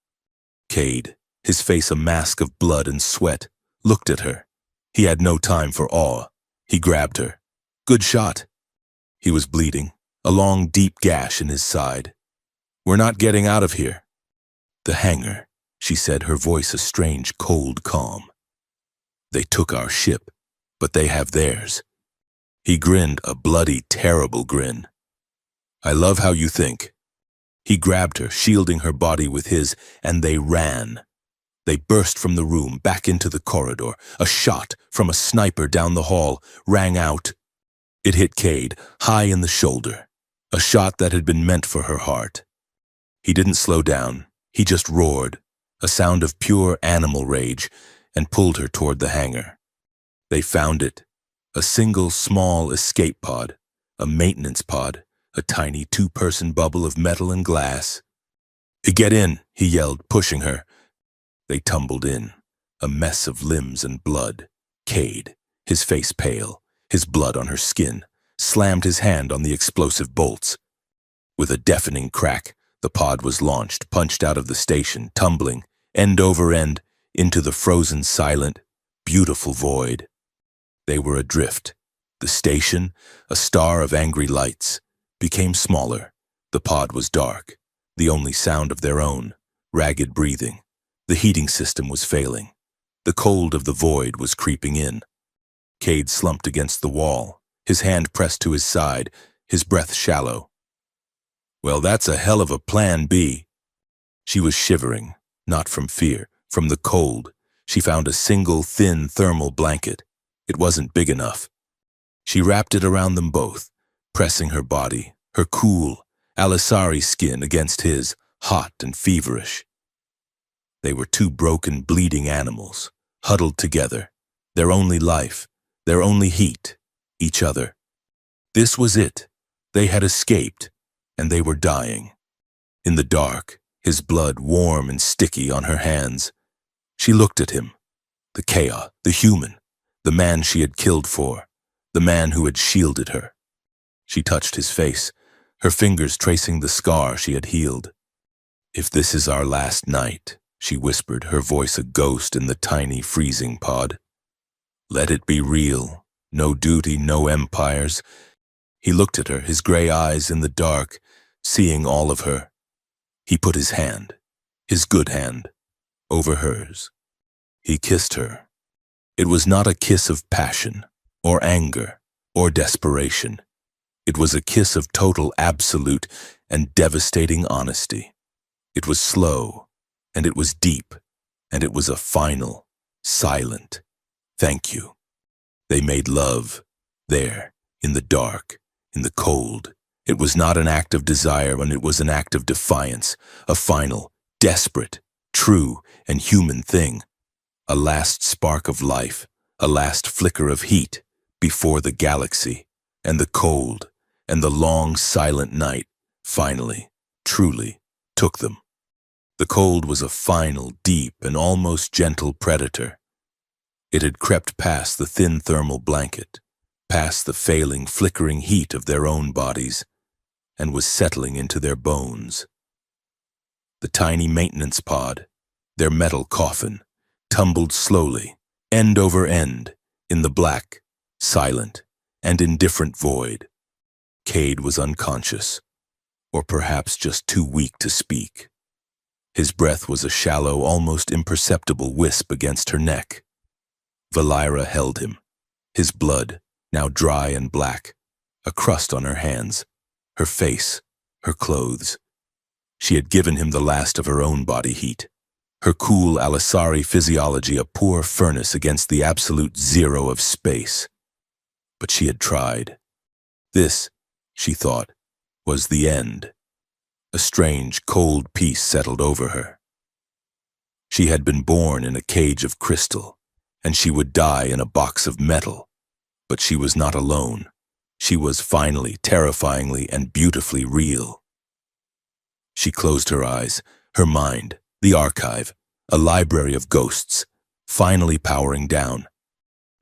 Cade, his face a mask of blood and sweat, looked at her. He had no time for awe. He grabbed her. "Good shot." He was bleeding, a long, deep gash in his side. "We're not getting out of here." "The hangar," she said, her voice a strange, cold calm. "They took our ship, but they have theirs." He grinned, a bloody, terrible grin. "I love how you think." He grabbed her, shielding her body with his, and they ran. They burst from the room, back into the corridor. A shot from a sniper down the hall rang out. It hit Cade, high in the shoulder. A shot that had been meant for her heart. He didn't slow down. He just roared, a sound of pure animal rage, and pulled her toward the hangar. They found it. A single small escape pod. A maintenance pod. A tiny two-person bubble of metal and glass. "Get in," he yelled, pushing her. They tumbled in, a mess of limbs and blood. Cade, his face pale, his blood on her skin, slammed his hand on the explosive bolts. With a deafening crack, the pod was launched, punched out of the station, tumbling, end over end, into the frozen, silent, beautiful void. They were adrift. The station, a star of angry lights, became smaller. The pod was dark, the only sound of their own, ragged breathing. The heating system was failing. The cold of the void was creeping in. Cade slumped against the wall, his hand pressed to his side, his breath shallow. "Well, that's a hell of a plan B." She was shivering, not from fear, from the cold. She found a single thin thermal blanket. It wasn't big enough. She wrapped it around them both, pressing her body, her cool, Alisari skin against his, hot and feverish. They were two broken, bleeding animals, huddled together, their only life, their only heat, each other. This was it. They had escaped, and they were dying. In the dark, his blood warm and sticky on her hands. She looked at him, the chaos, the human, the man she had killed for, the man who had shielded her. She touched his face, her fingers tracing the scar she had healed. "If this is our last night," she whispered, her voice a ghost in the tiny freezing pod. "Let it be real. No duty, no empires." He looked at her, his gray eyes in the dark, seeing all of her. He put his hand, his good hand, over hers. He kissed her. It was not a kiss of passion, or anger, or desperation. It was a kiss of total, absolute, and devastating honesty. It was slow, and it was deep, and it was a final, silent thank you. They made love, there, in the dark, in the cold. It was not an act of desire, and it was an act of defiance, a final, desperate, true, and human thing. A last spark of life, a last flicker of heat, before the galaxy, and the cold, and the long, silent night, finally, truly, took them. The cold was a final, deep, and almost gentle predator. It had crept past the thin thermal blanket, past the failing, flickering heat of their own bodies, and was settling into their bones. The tiny maintenance pod, their metal coffin, tumbled slowly, end over end, in the black, silent, and indifferent void. Cade was unconscious, or perhaps just too weak to speak. His breath was a shallow, almost imperceptible wisp against her neck. Valira held him, his blood, now dry and black, a crust on her hands, her face, her clothes. She had given him the last of her own body heat, her cool Alisari physiology a poor furnace against the absolute zero of space. But she had tried. This, she thought, was the end. A strange, cold peace settled over her. She had been born in a cage of crystal, and she would die in a box of metal. But she was not alone. She was finally, terrifyingly, and beautifully real. She closed her eyes, her mind, the archive, a library of ghosts, finally powering down.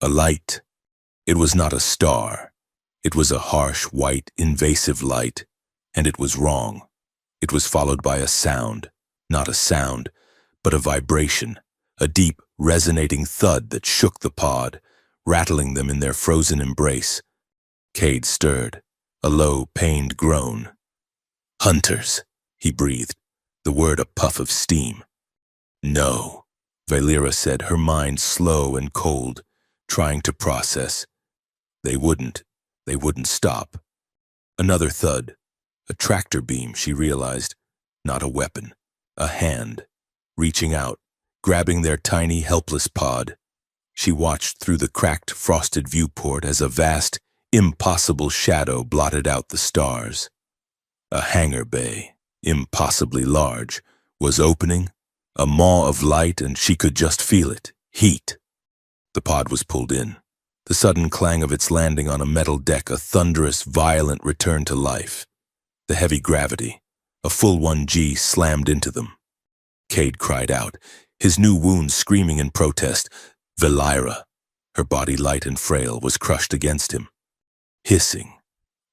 A light. It was not a star. It was a harsh, white, invasive light, and it was wrong. It was followed by a sound, not a sound, but a vibration, a deep, resonating thud that shook the pod, rattling them in their frozen embrace. Cade stirred, a low, pained groan. "Hunters," he breathed, the word a puff of steam. "No," Valira said, her mind slow and cold, trying to process. They wouldn't stop. Another thud. A tractor beam, she realized. Not a weapon. A hand. Reaching out, grabbing their tiny, helpless pod. She watched through the cracked, frosted viewport as a vast, impossible shadow blotted out the stars. A hangar bay, impossibly large, was opening, a maw of light, and she could just feel it. Heat. The pod was pulled in. The sudden clang of its landing on a metal deck, a thunderous, violent return to life. The heavy gravity, a full 1G, slammed into them. Cade cried out, his new wound screaming in protest. Valira, her body light and frail, was crushed against him. Hissing.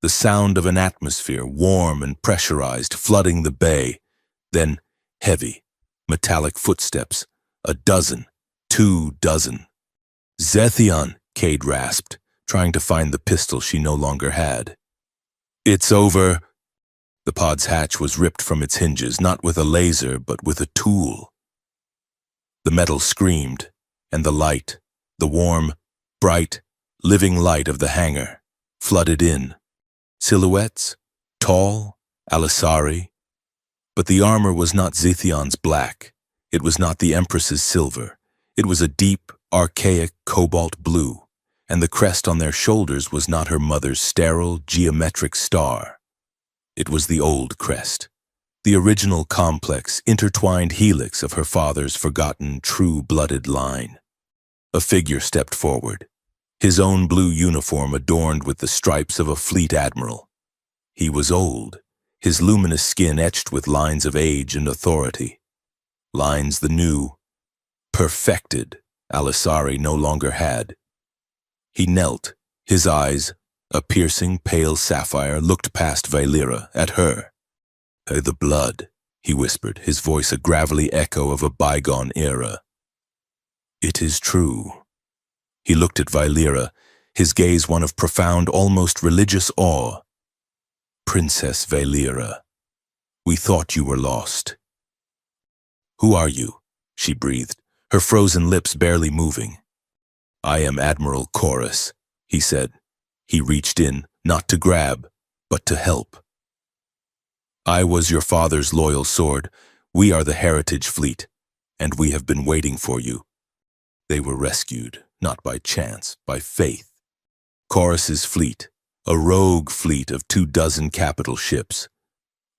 The sound of an atmosphere, warm and pressurized, flooding the bay. Then heavy, metallic footsteps. 12. 2 dozen. Zethion, Cade rasped, trying to find the pistol she no longer had. It's over. The pod's hatch was ripped from its hinges, not with a laser, but with a tool. The metal screamed, and the light, the warm, bright, living light of the hangar, flooded in. Silhouettes, tall, Alisari. But the armor was not Zethion's black. It was not the Empress's silver. It was a deep, archaic cobalt blue, and the crest on their shoulders was not her mother's sterile, geometric star. It was the old crest, the original complex, intertwined helix of her father's forgotten, true-blooded line. A figure stepped forward, his own blue uniform adorned with the stripes of a fleet admiral. He was old, his luminous skin etched with lines of age and authority. Lines the new, perfected Alisari no longer had. He knelt, his eyes, a piercing, pale sapphire, looked past Valira, at her. The blood, he whispered, his voice a gravelly echo of a bygone era. It is true. He looked at Valira, his gaze one of profound, almost religious awe. Princess Valira, we thought you were lost. Who are you? She breathed, her frozen lips barely moving. I am Admiral Chorus, he said. He reached in, not to grab, but to help. I was your father's loyal sword. We are the Heritage Fleet, and we have been waiting for you. They were rescued, not by chance, by faith. Chorus's fleet, a rogue fleet of 24 capital ships,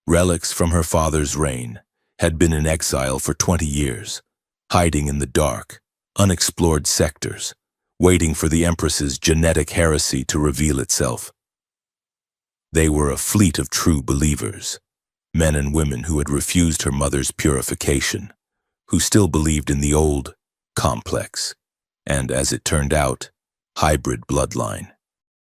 relics from her father's reign, had been in exile for 20 years, hiding in the dark, unexplored sectors, waiting for the Empress's genetic heresy to reveal itself. They were a fleet of true believers, men and women who had refused her mother's purification, who still believed in the old, complex, and, as it turned out, hybrid bloodline.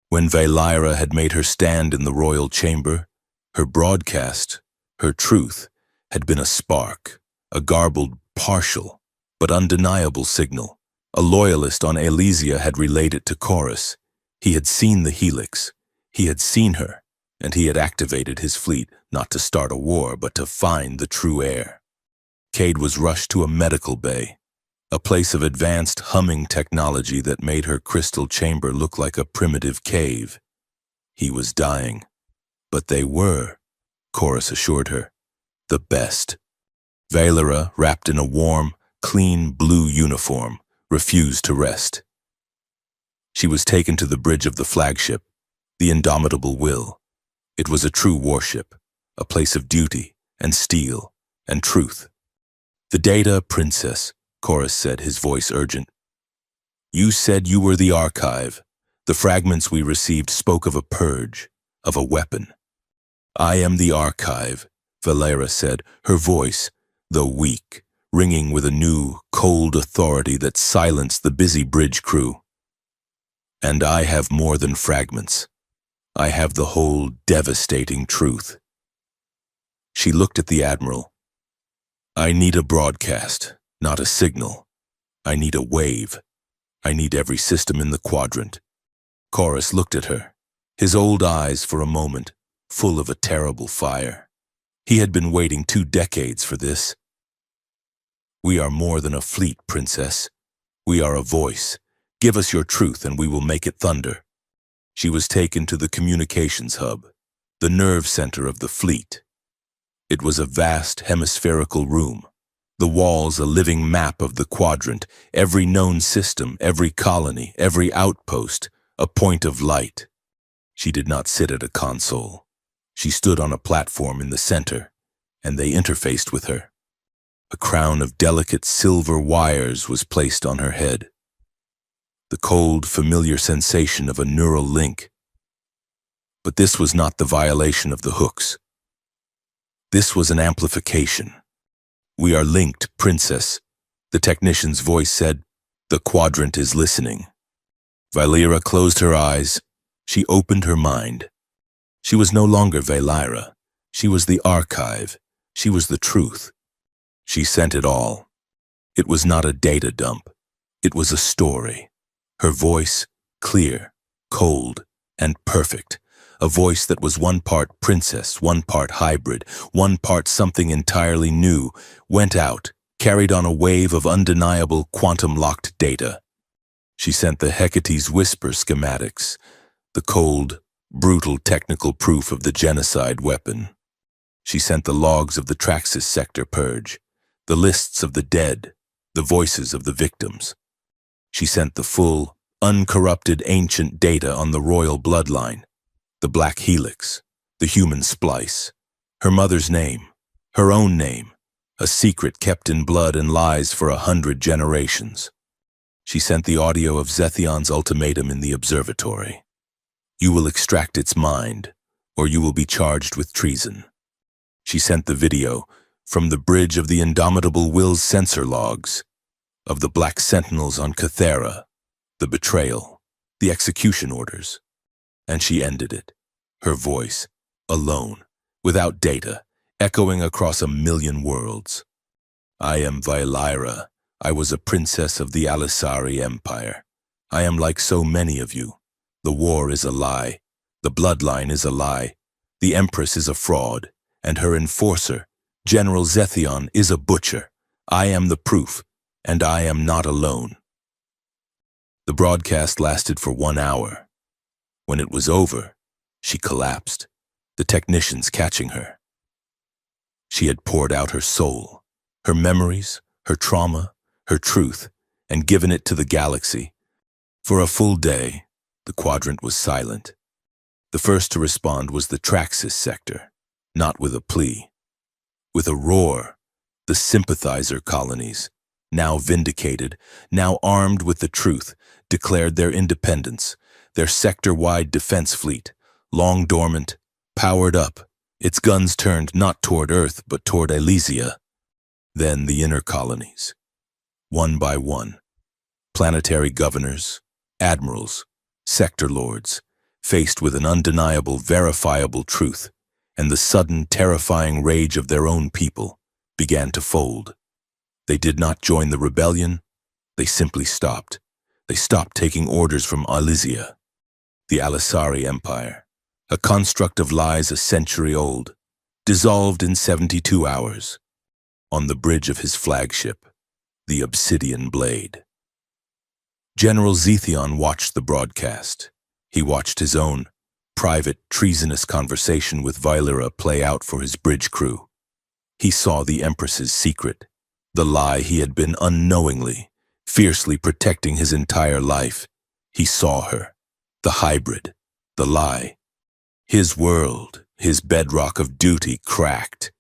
When Valira had made her stand in the royal chamber, her broadcast, her truth, had been a spark, a garbled, partial, but undeniable signal. A loyalist on Elysia had relayed it to Chorus. He had seen the helix. He had seen her, and he had activated his fleet not to start a war, but to find the true heir. Cade was rushed to a medical bay, a place of advanced humming technology that made her crystal chamber look like a primitive cave. He was dying, but they were, Chorus assured her, the best. Valira, wrapped in a warm, clean blue uniform, refused to rest. She was taken to the bridge of the flagship, the Indomitable Will. It was a true warship, a place of duty and steel and truth. The data, Princess, Chorus said, his voice urgent. You said you were the archive. The fragments we received spoke of a purge, of a weapon. I am the archive, Valera said, her voice, though weak, ringing with a new, cold authority that silenced the busy bridge crew. And I have more than fragments. I have the whole devastating truth. She looked at the Admiral. I need a broadcast, not a signal. I need a wave. I need every system in the quadrant. Chorus looked at her, his old eyes for a moment, full of a terrible fire. He had been waiting 2 decades for this. We are more than a fleet, Princess. We are a voice. Give us your truth and we will make it thunder. She was taken to the communications hub, the nerve center of the fleet. It was a vast hemispherical room, The walls a living map of the quadrant, every known system, every colony, every outpost, a point of light. She did not sit at a console. She stood on a platform in the center, and they interfaced with her. A crown of delicate silver wires was placed on her head. The cold, familiar sensation of a neural link. But this was not the violation of the hooks. This was an amplification. "We are linked, Princess," the technician's voice said. "The quadrant is listening." Valeera closed her eyes. She opened her mind. She was no longer Valeera. She was the archive. She was the truth. She sent it all. It was not a data dump. It was a story. Her voice, clear, cold, and perfect. A voice that was one part princess, one part hybrid, one part something entirely new, went out, carried on a wave of undeniable quantum-locked data. She sent the Hecate's whisper schematics, the cold, brutal technical proof of the genocide weapon. She sent the logs of the Traxxas sector purge, the lists of the dead, the voices of the victims. She sent the full, uncorrupted ancient data on the royal bloodline, the black helix, the human splice, her mother's name, her own name, a secret kept in blood and lies for 100 generations. She sent the audio of Zethion's ultimatum in the observatory. "You will extract its mind, or you will be charged with treason." She sent the video from the bridge of the Indomitable Will's sensor logs, of the Black Sentinels on Cathera, the betrayal, the execution orders. And she ended it, her voice, alone, without data, echoing across 1,000,000 worlds. "I am Valeera. I was a princess of the Alisari Empire. I am like so many of you. The war is a lie. The bloodline is a lie. The Empress is a fraud, and her enforcer, General Zethion, is a butcher. I am the proof, and I am not alone." The broadcast lasted for 1 hour. When it was over, she collapsed, the technicians catching her. She had poured out her soul, her memories, her trauma, her truth, and given it to the galaxy. For a full day, the quadrant was silent. The first to respond was the Traxxas sector, not with a plea. With a roar, the sympathizer colonies, now vindicated, now armed with the truth, declared their independence, their sector-wide defense fleet, long dormant, powered up, its guns turned not toward Earth but toward Elysia. Then the inner colonies, one by one, planetary governors, admirals, sector lords, faced with an undeniable, verifiable truth, and the sudden, terrifying rage of their own people, began to fold. They did not join the rebellion, they simply stopped. They stopped taking orders from Elysia, the Alisari Empire, a construct of lies a century old, dissolved in 72 hours, on the bridge of his flagship, the Obsidian Blade. General Zethion watched the broadcast. He watched his own private, treasonous conversation with Valeera play out for his bridge crew. He saw the Empress's secret, the lie he had been unknowingly, fiercely protecting his entire life. He saw her, the hybrid, the lie. His world, his bedrock of duty, cracked.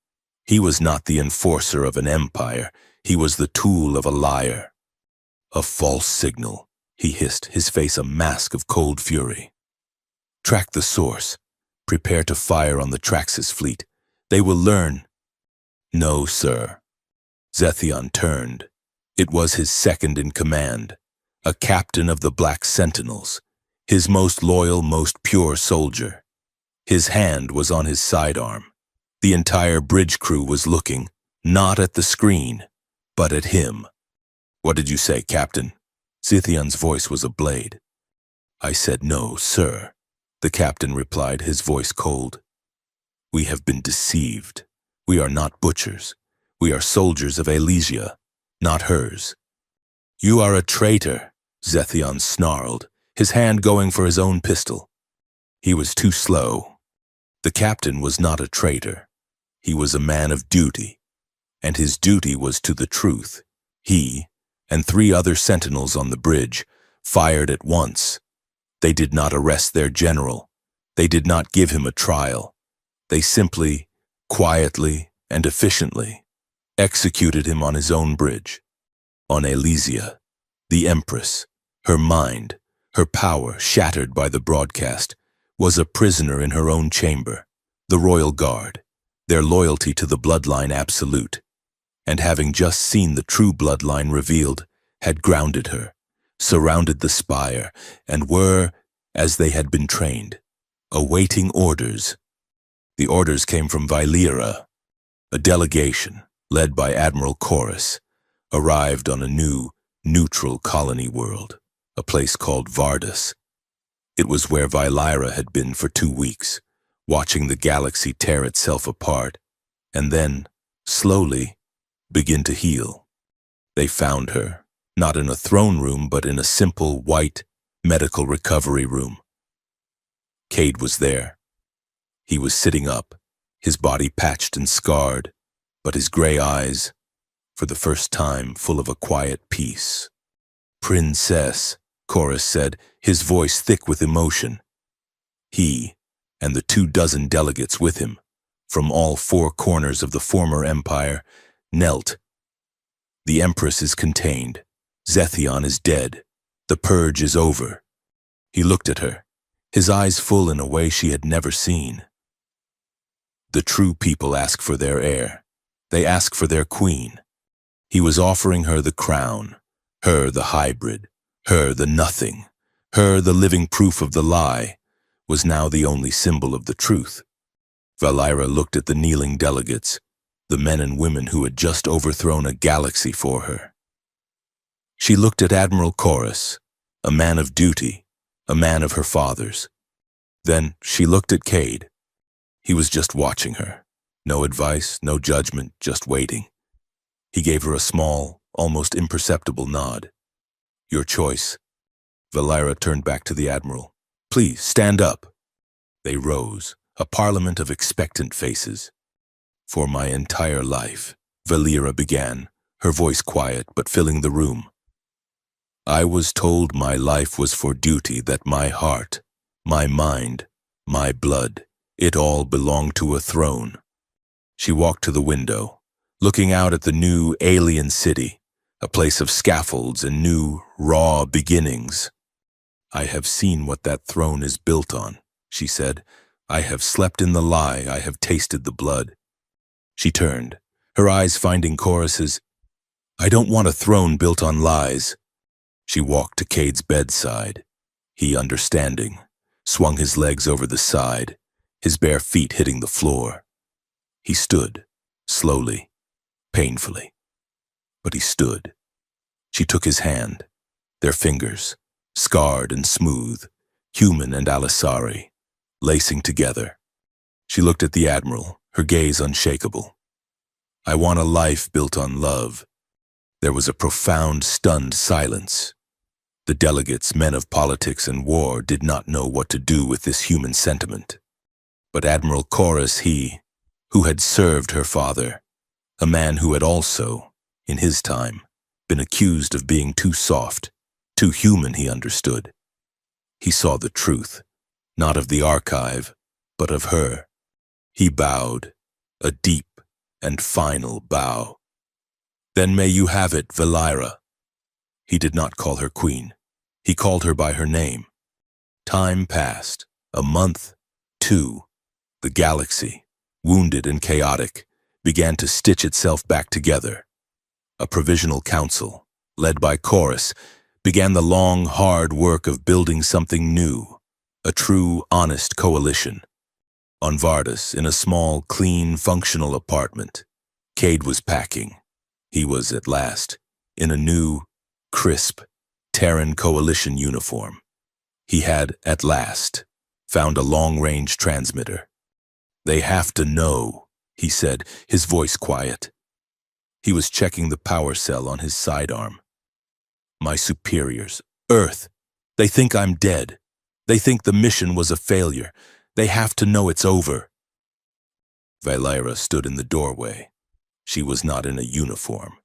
He was not the enforcer of an empire. He was the tool of a liar. "A false signal," he hissed, his face a mask of cold fury. "Track the source. Prepare to fire on the Traxxas fleet. They will learn." "No, sir." Zethion turned. It was his second in command, a captain of the Black Sentinels, his most loyal, most pure soldier. His hand was on his sidearm. The entire bridge crew was looking, not at the screen, but at him. "What did you say, Captain?" Zethion's voice was a blade. "I said no, sir," the captain replied, his voice cold. "We have been deceived. We are not butchers. We are soldiers of Elysia, not hers." "You are a traitor," Zethion snarled, his hand going for his own pistol. He was too slow. The captain was not a traitor. He was a man of duty, and his duty was to the truth. He, and 3 other sentinels on the bridge, fired at once. They did not arrest their general. They did not give him a trial. They simply, quietly, and efficiently executed him on his own bridge. On Elysia, the Empress, her mind, her power shattered by the broadcast, was a prisoner in her own chamber. The royal guard, their loyalty to the bloodline absolute, and having just seen the true bloodline revealed, had grounded her, surrounded the spire, and were, as they had been trained, awaiting orders. The orders came from Vylera. A delegation, led by Admiral Chorus, arrived on a new, neutral colony world, a place called Vardus. It was where Vylera had been for 2 weeks, watching the galaxy tear itself apart, and then, slowly, begin to heal. They found her, not in a throne room, but in a simple, white, medical recovery room. Cade was there. He was sitting up, his body patched and scarred, but his gray eyes, for the first time, full of a quiet peace. "Princess," Chorus said, his voice thick with emotion. He, and the 24 delegates with him, from all 4 corners of the former empire, knelt. "The Empress is contained. Zethion is dead. The purge is over." He looked at her, his eyes full in a way she had never seen. The true people ask for their heir. They ask for their queen. He was offering her the crown, her the hybrid, her the nothing, her the living proof of the lie, was now the only symbol of the truth. Vylera looked at the kneeling delegates, the men and women who had just overthrown a galaxy for her. She looked at Admiral Chorus, a man of duty, a man of her fathers. Then she looked at Cade. He was just watching her. No advice, no judgment, just waiting. He gave her a small, almost imperceptible nod. "Your choice." Vylera turned back to the Admiral. "Please, stand up." They rose, a parliament of expectant faces. "For my entire life," Vylera began, her voice quiet but filling the room, "I was told my life was for duty, that my heart, my mind, my blood, it all belonged to a throne." She walked to the window, looking out at the new alien city, a place of scaffolds and new, raw beginnings. "I have seen what that throne is built on," she said. "I have slept in the lie, I have tasted the blood." She turned, her eyes finding Chorus's. "I don't want a throne built on lies." She walked to Cade's bedside. He, understanding, swung his legs over the side, his bare feet hitting the floor. He stood, slowly, painfully. But he stood. She took his hand, their fingers, scarred and smooth, human and Alisari, lacing together. She looked at the Admiral, her gaze unshakable. "I want a life built on love." There was a profound, stunned silence. The delegates, men of politics and war, did not know what to do with this human sentiment. But Admiral Chorus, he, who had served her father, a man who had also, in his time, been accused of being too soft, too human, he understood. He saw the truth, not of the archive, but of her. He bowed, a deep and final bow. "Then may you have it, Vylera." He did not call her queen. He called her by her name. Time passed, a month, 2. The galaxy, wounded and chaotic, began to stitch itself back together. A provisional council, led by Chorus, began the long, hard work of building something new, a true, honest coalition. On Vardus, in a small, clean, functional apartment, Cade was packing. He was, at last, in a new, crisp, Terran coalition uniform. He had, at last, found a long-range transmitter. "They have to know," he said, his voice quiet. He was checking the power cell on his sidearm. "My superiors, Earth, they think I'm dead. They think the mission was a failure. They have to know it's over." Vylera stood in the doorway. She was not in a uniform.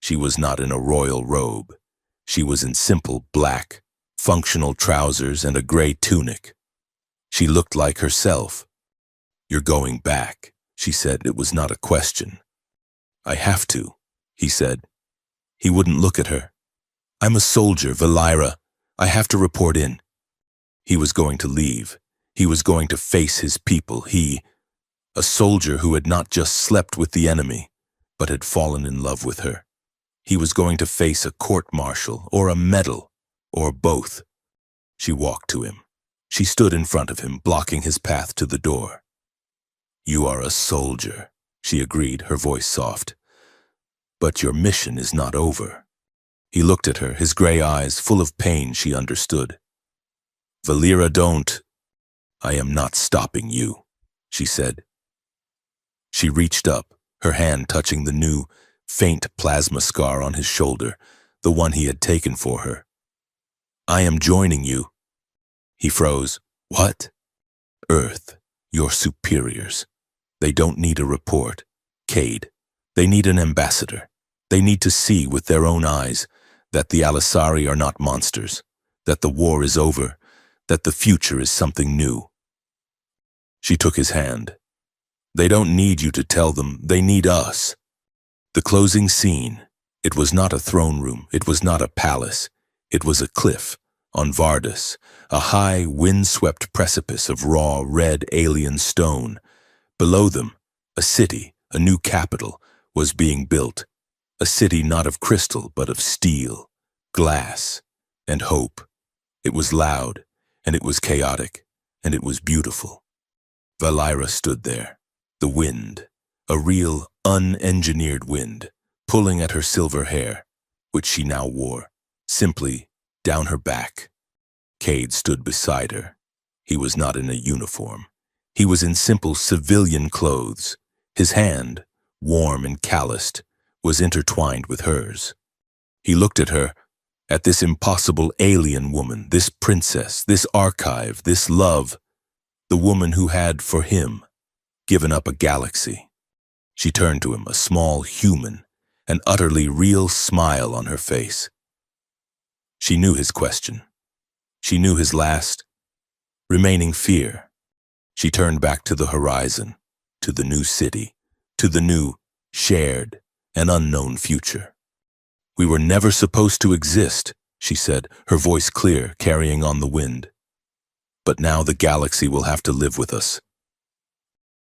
She was not in a royal robe. She was in simple black, functional trousers and a gray tunic. She looked like herself. "You're going back," she said. It was not a question. "I have to," he said. He wouldn't look at her. "I'm a soldier, Valira. I have to report in." He was going to leave. He was going to face his people. A soldier who had not just slept with the enemy, but had fallen in love with her. He was going to face a court-martial or a medal, or both. She walked to him. She stood in front of him, blocking his path to the door. "You are a soldier," she agreed, her voice soft. "But your mission is not over." He looked at her, his gray eyes full of pain. She understood. "Valira, don't. I am not stopping you," she said. She reached up, her hand touching the new, faint plasma scar on his shoulder, the one he had taken for her. "I am joining you." He froze. "What?" "Earth, your superiors. They don't need a report, Cade. They need an ambassador. They need to see with their own eyes that the Alisari are not monsters, that the war is over, that the future is something new." She took his hand. "They don't need you to tell them. They need us." The closing scene. It was not a throne room. It was not a palace. It was a cliff on Vardis, a high, wind-swept precipice of raw, red alien stone. Below them, a city, a new capital, was being built. A city not of crystal, but of steel, glass, and hope. It was loud, and it was chaotic, and it was beautiful. Valira stood there. The wind, a real, unengineered wind, pulling at her silver hair, which she now wore, simply down her back. Cade stood beside her. He was not in a uniform. He was in simple civilian clothes. His hand, warm and calloused, was intertwined with hers. He looked at her, at this impossible alien woman, this princess, this archive, this love, the woman who had, for him, given up a galaxy. She turned to him, a small human, an utterly real smile on her face. She knew his question. She knew his last, remaining fear. She turned back to the horizon, to the new city, to the new, shared, and unknown future. "We were never supposed to exist," she said, her voice clear, carrying on the wind. "But now the galaxy will have to live with us.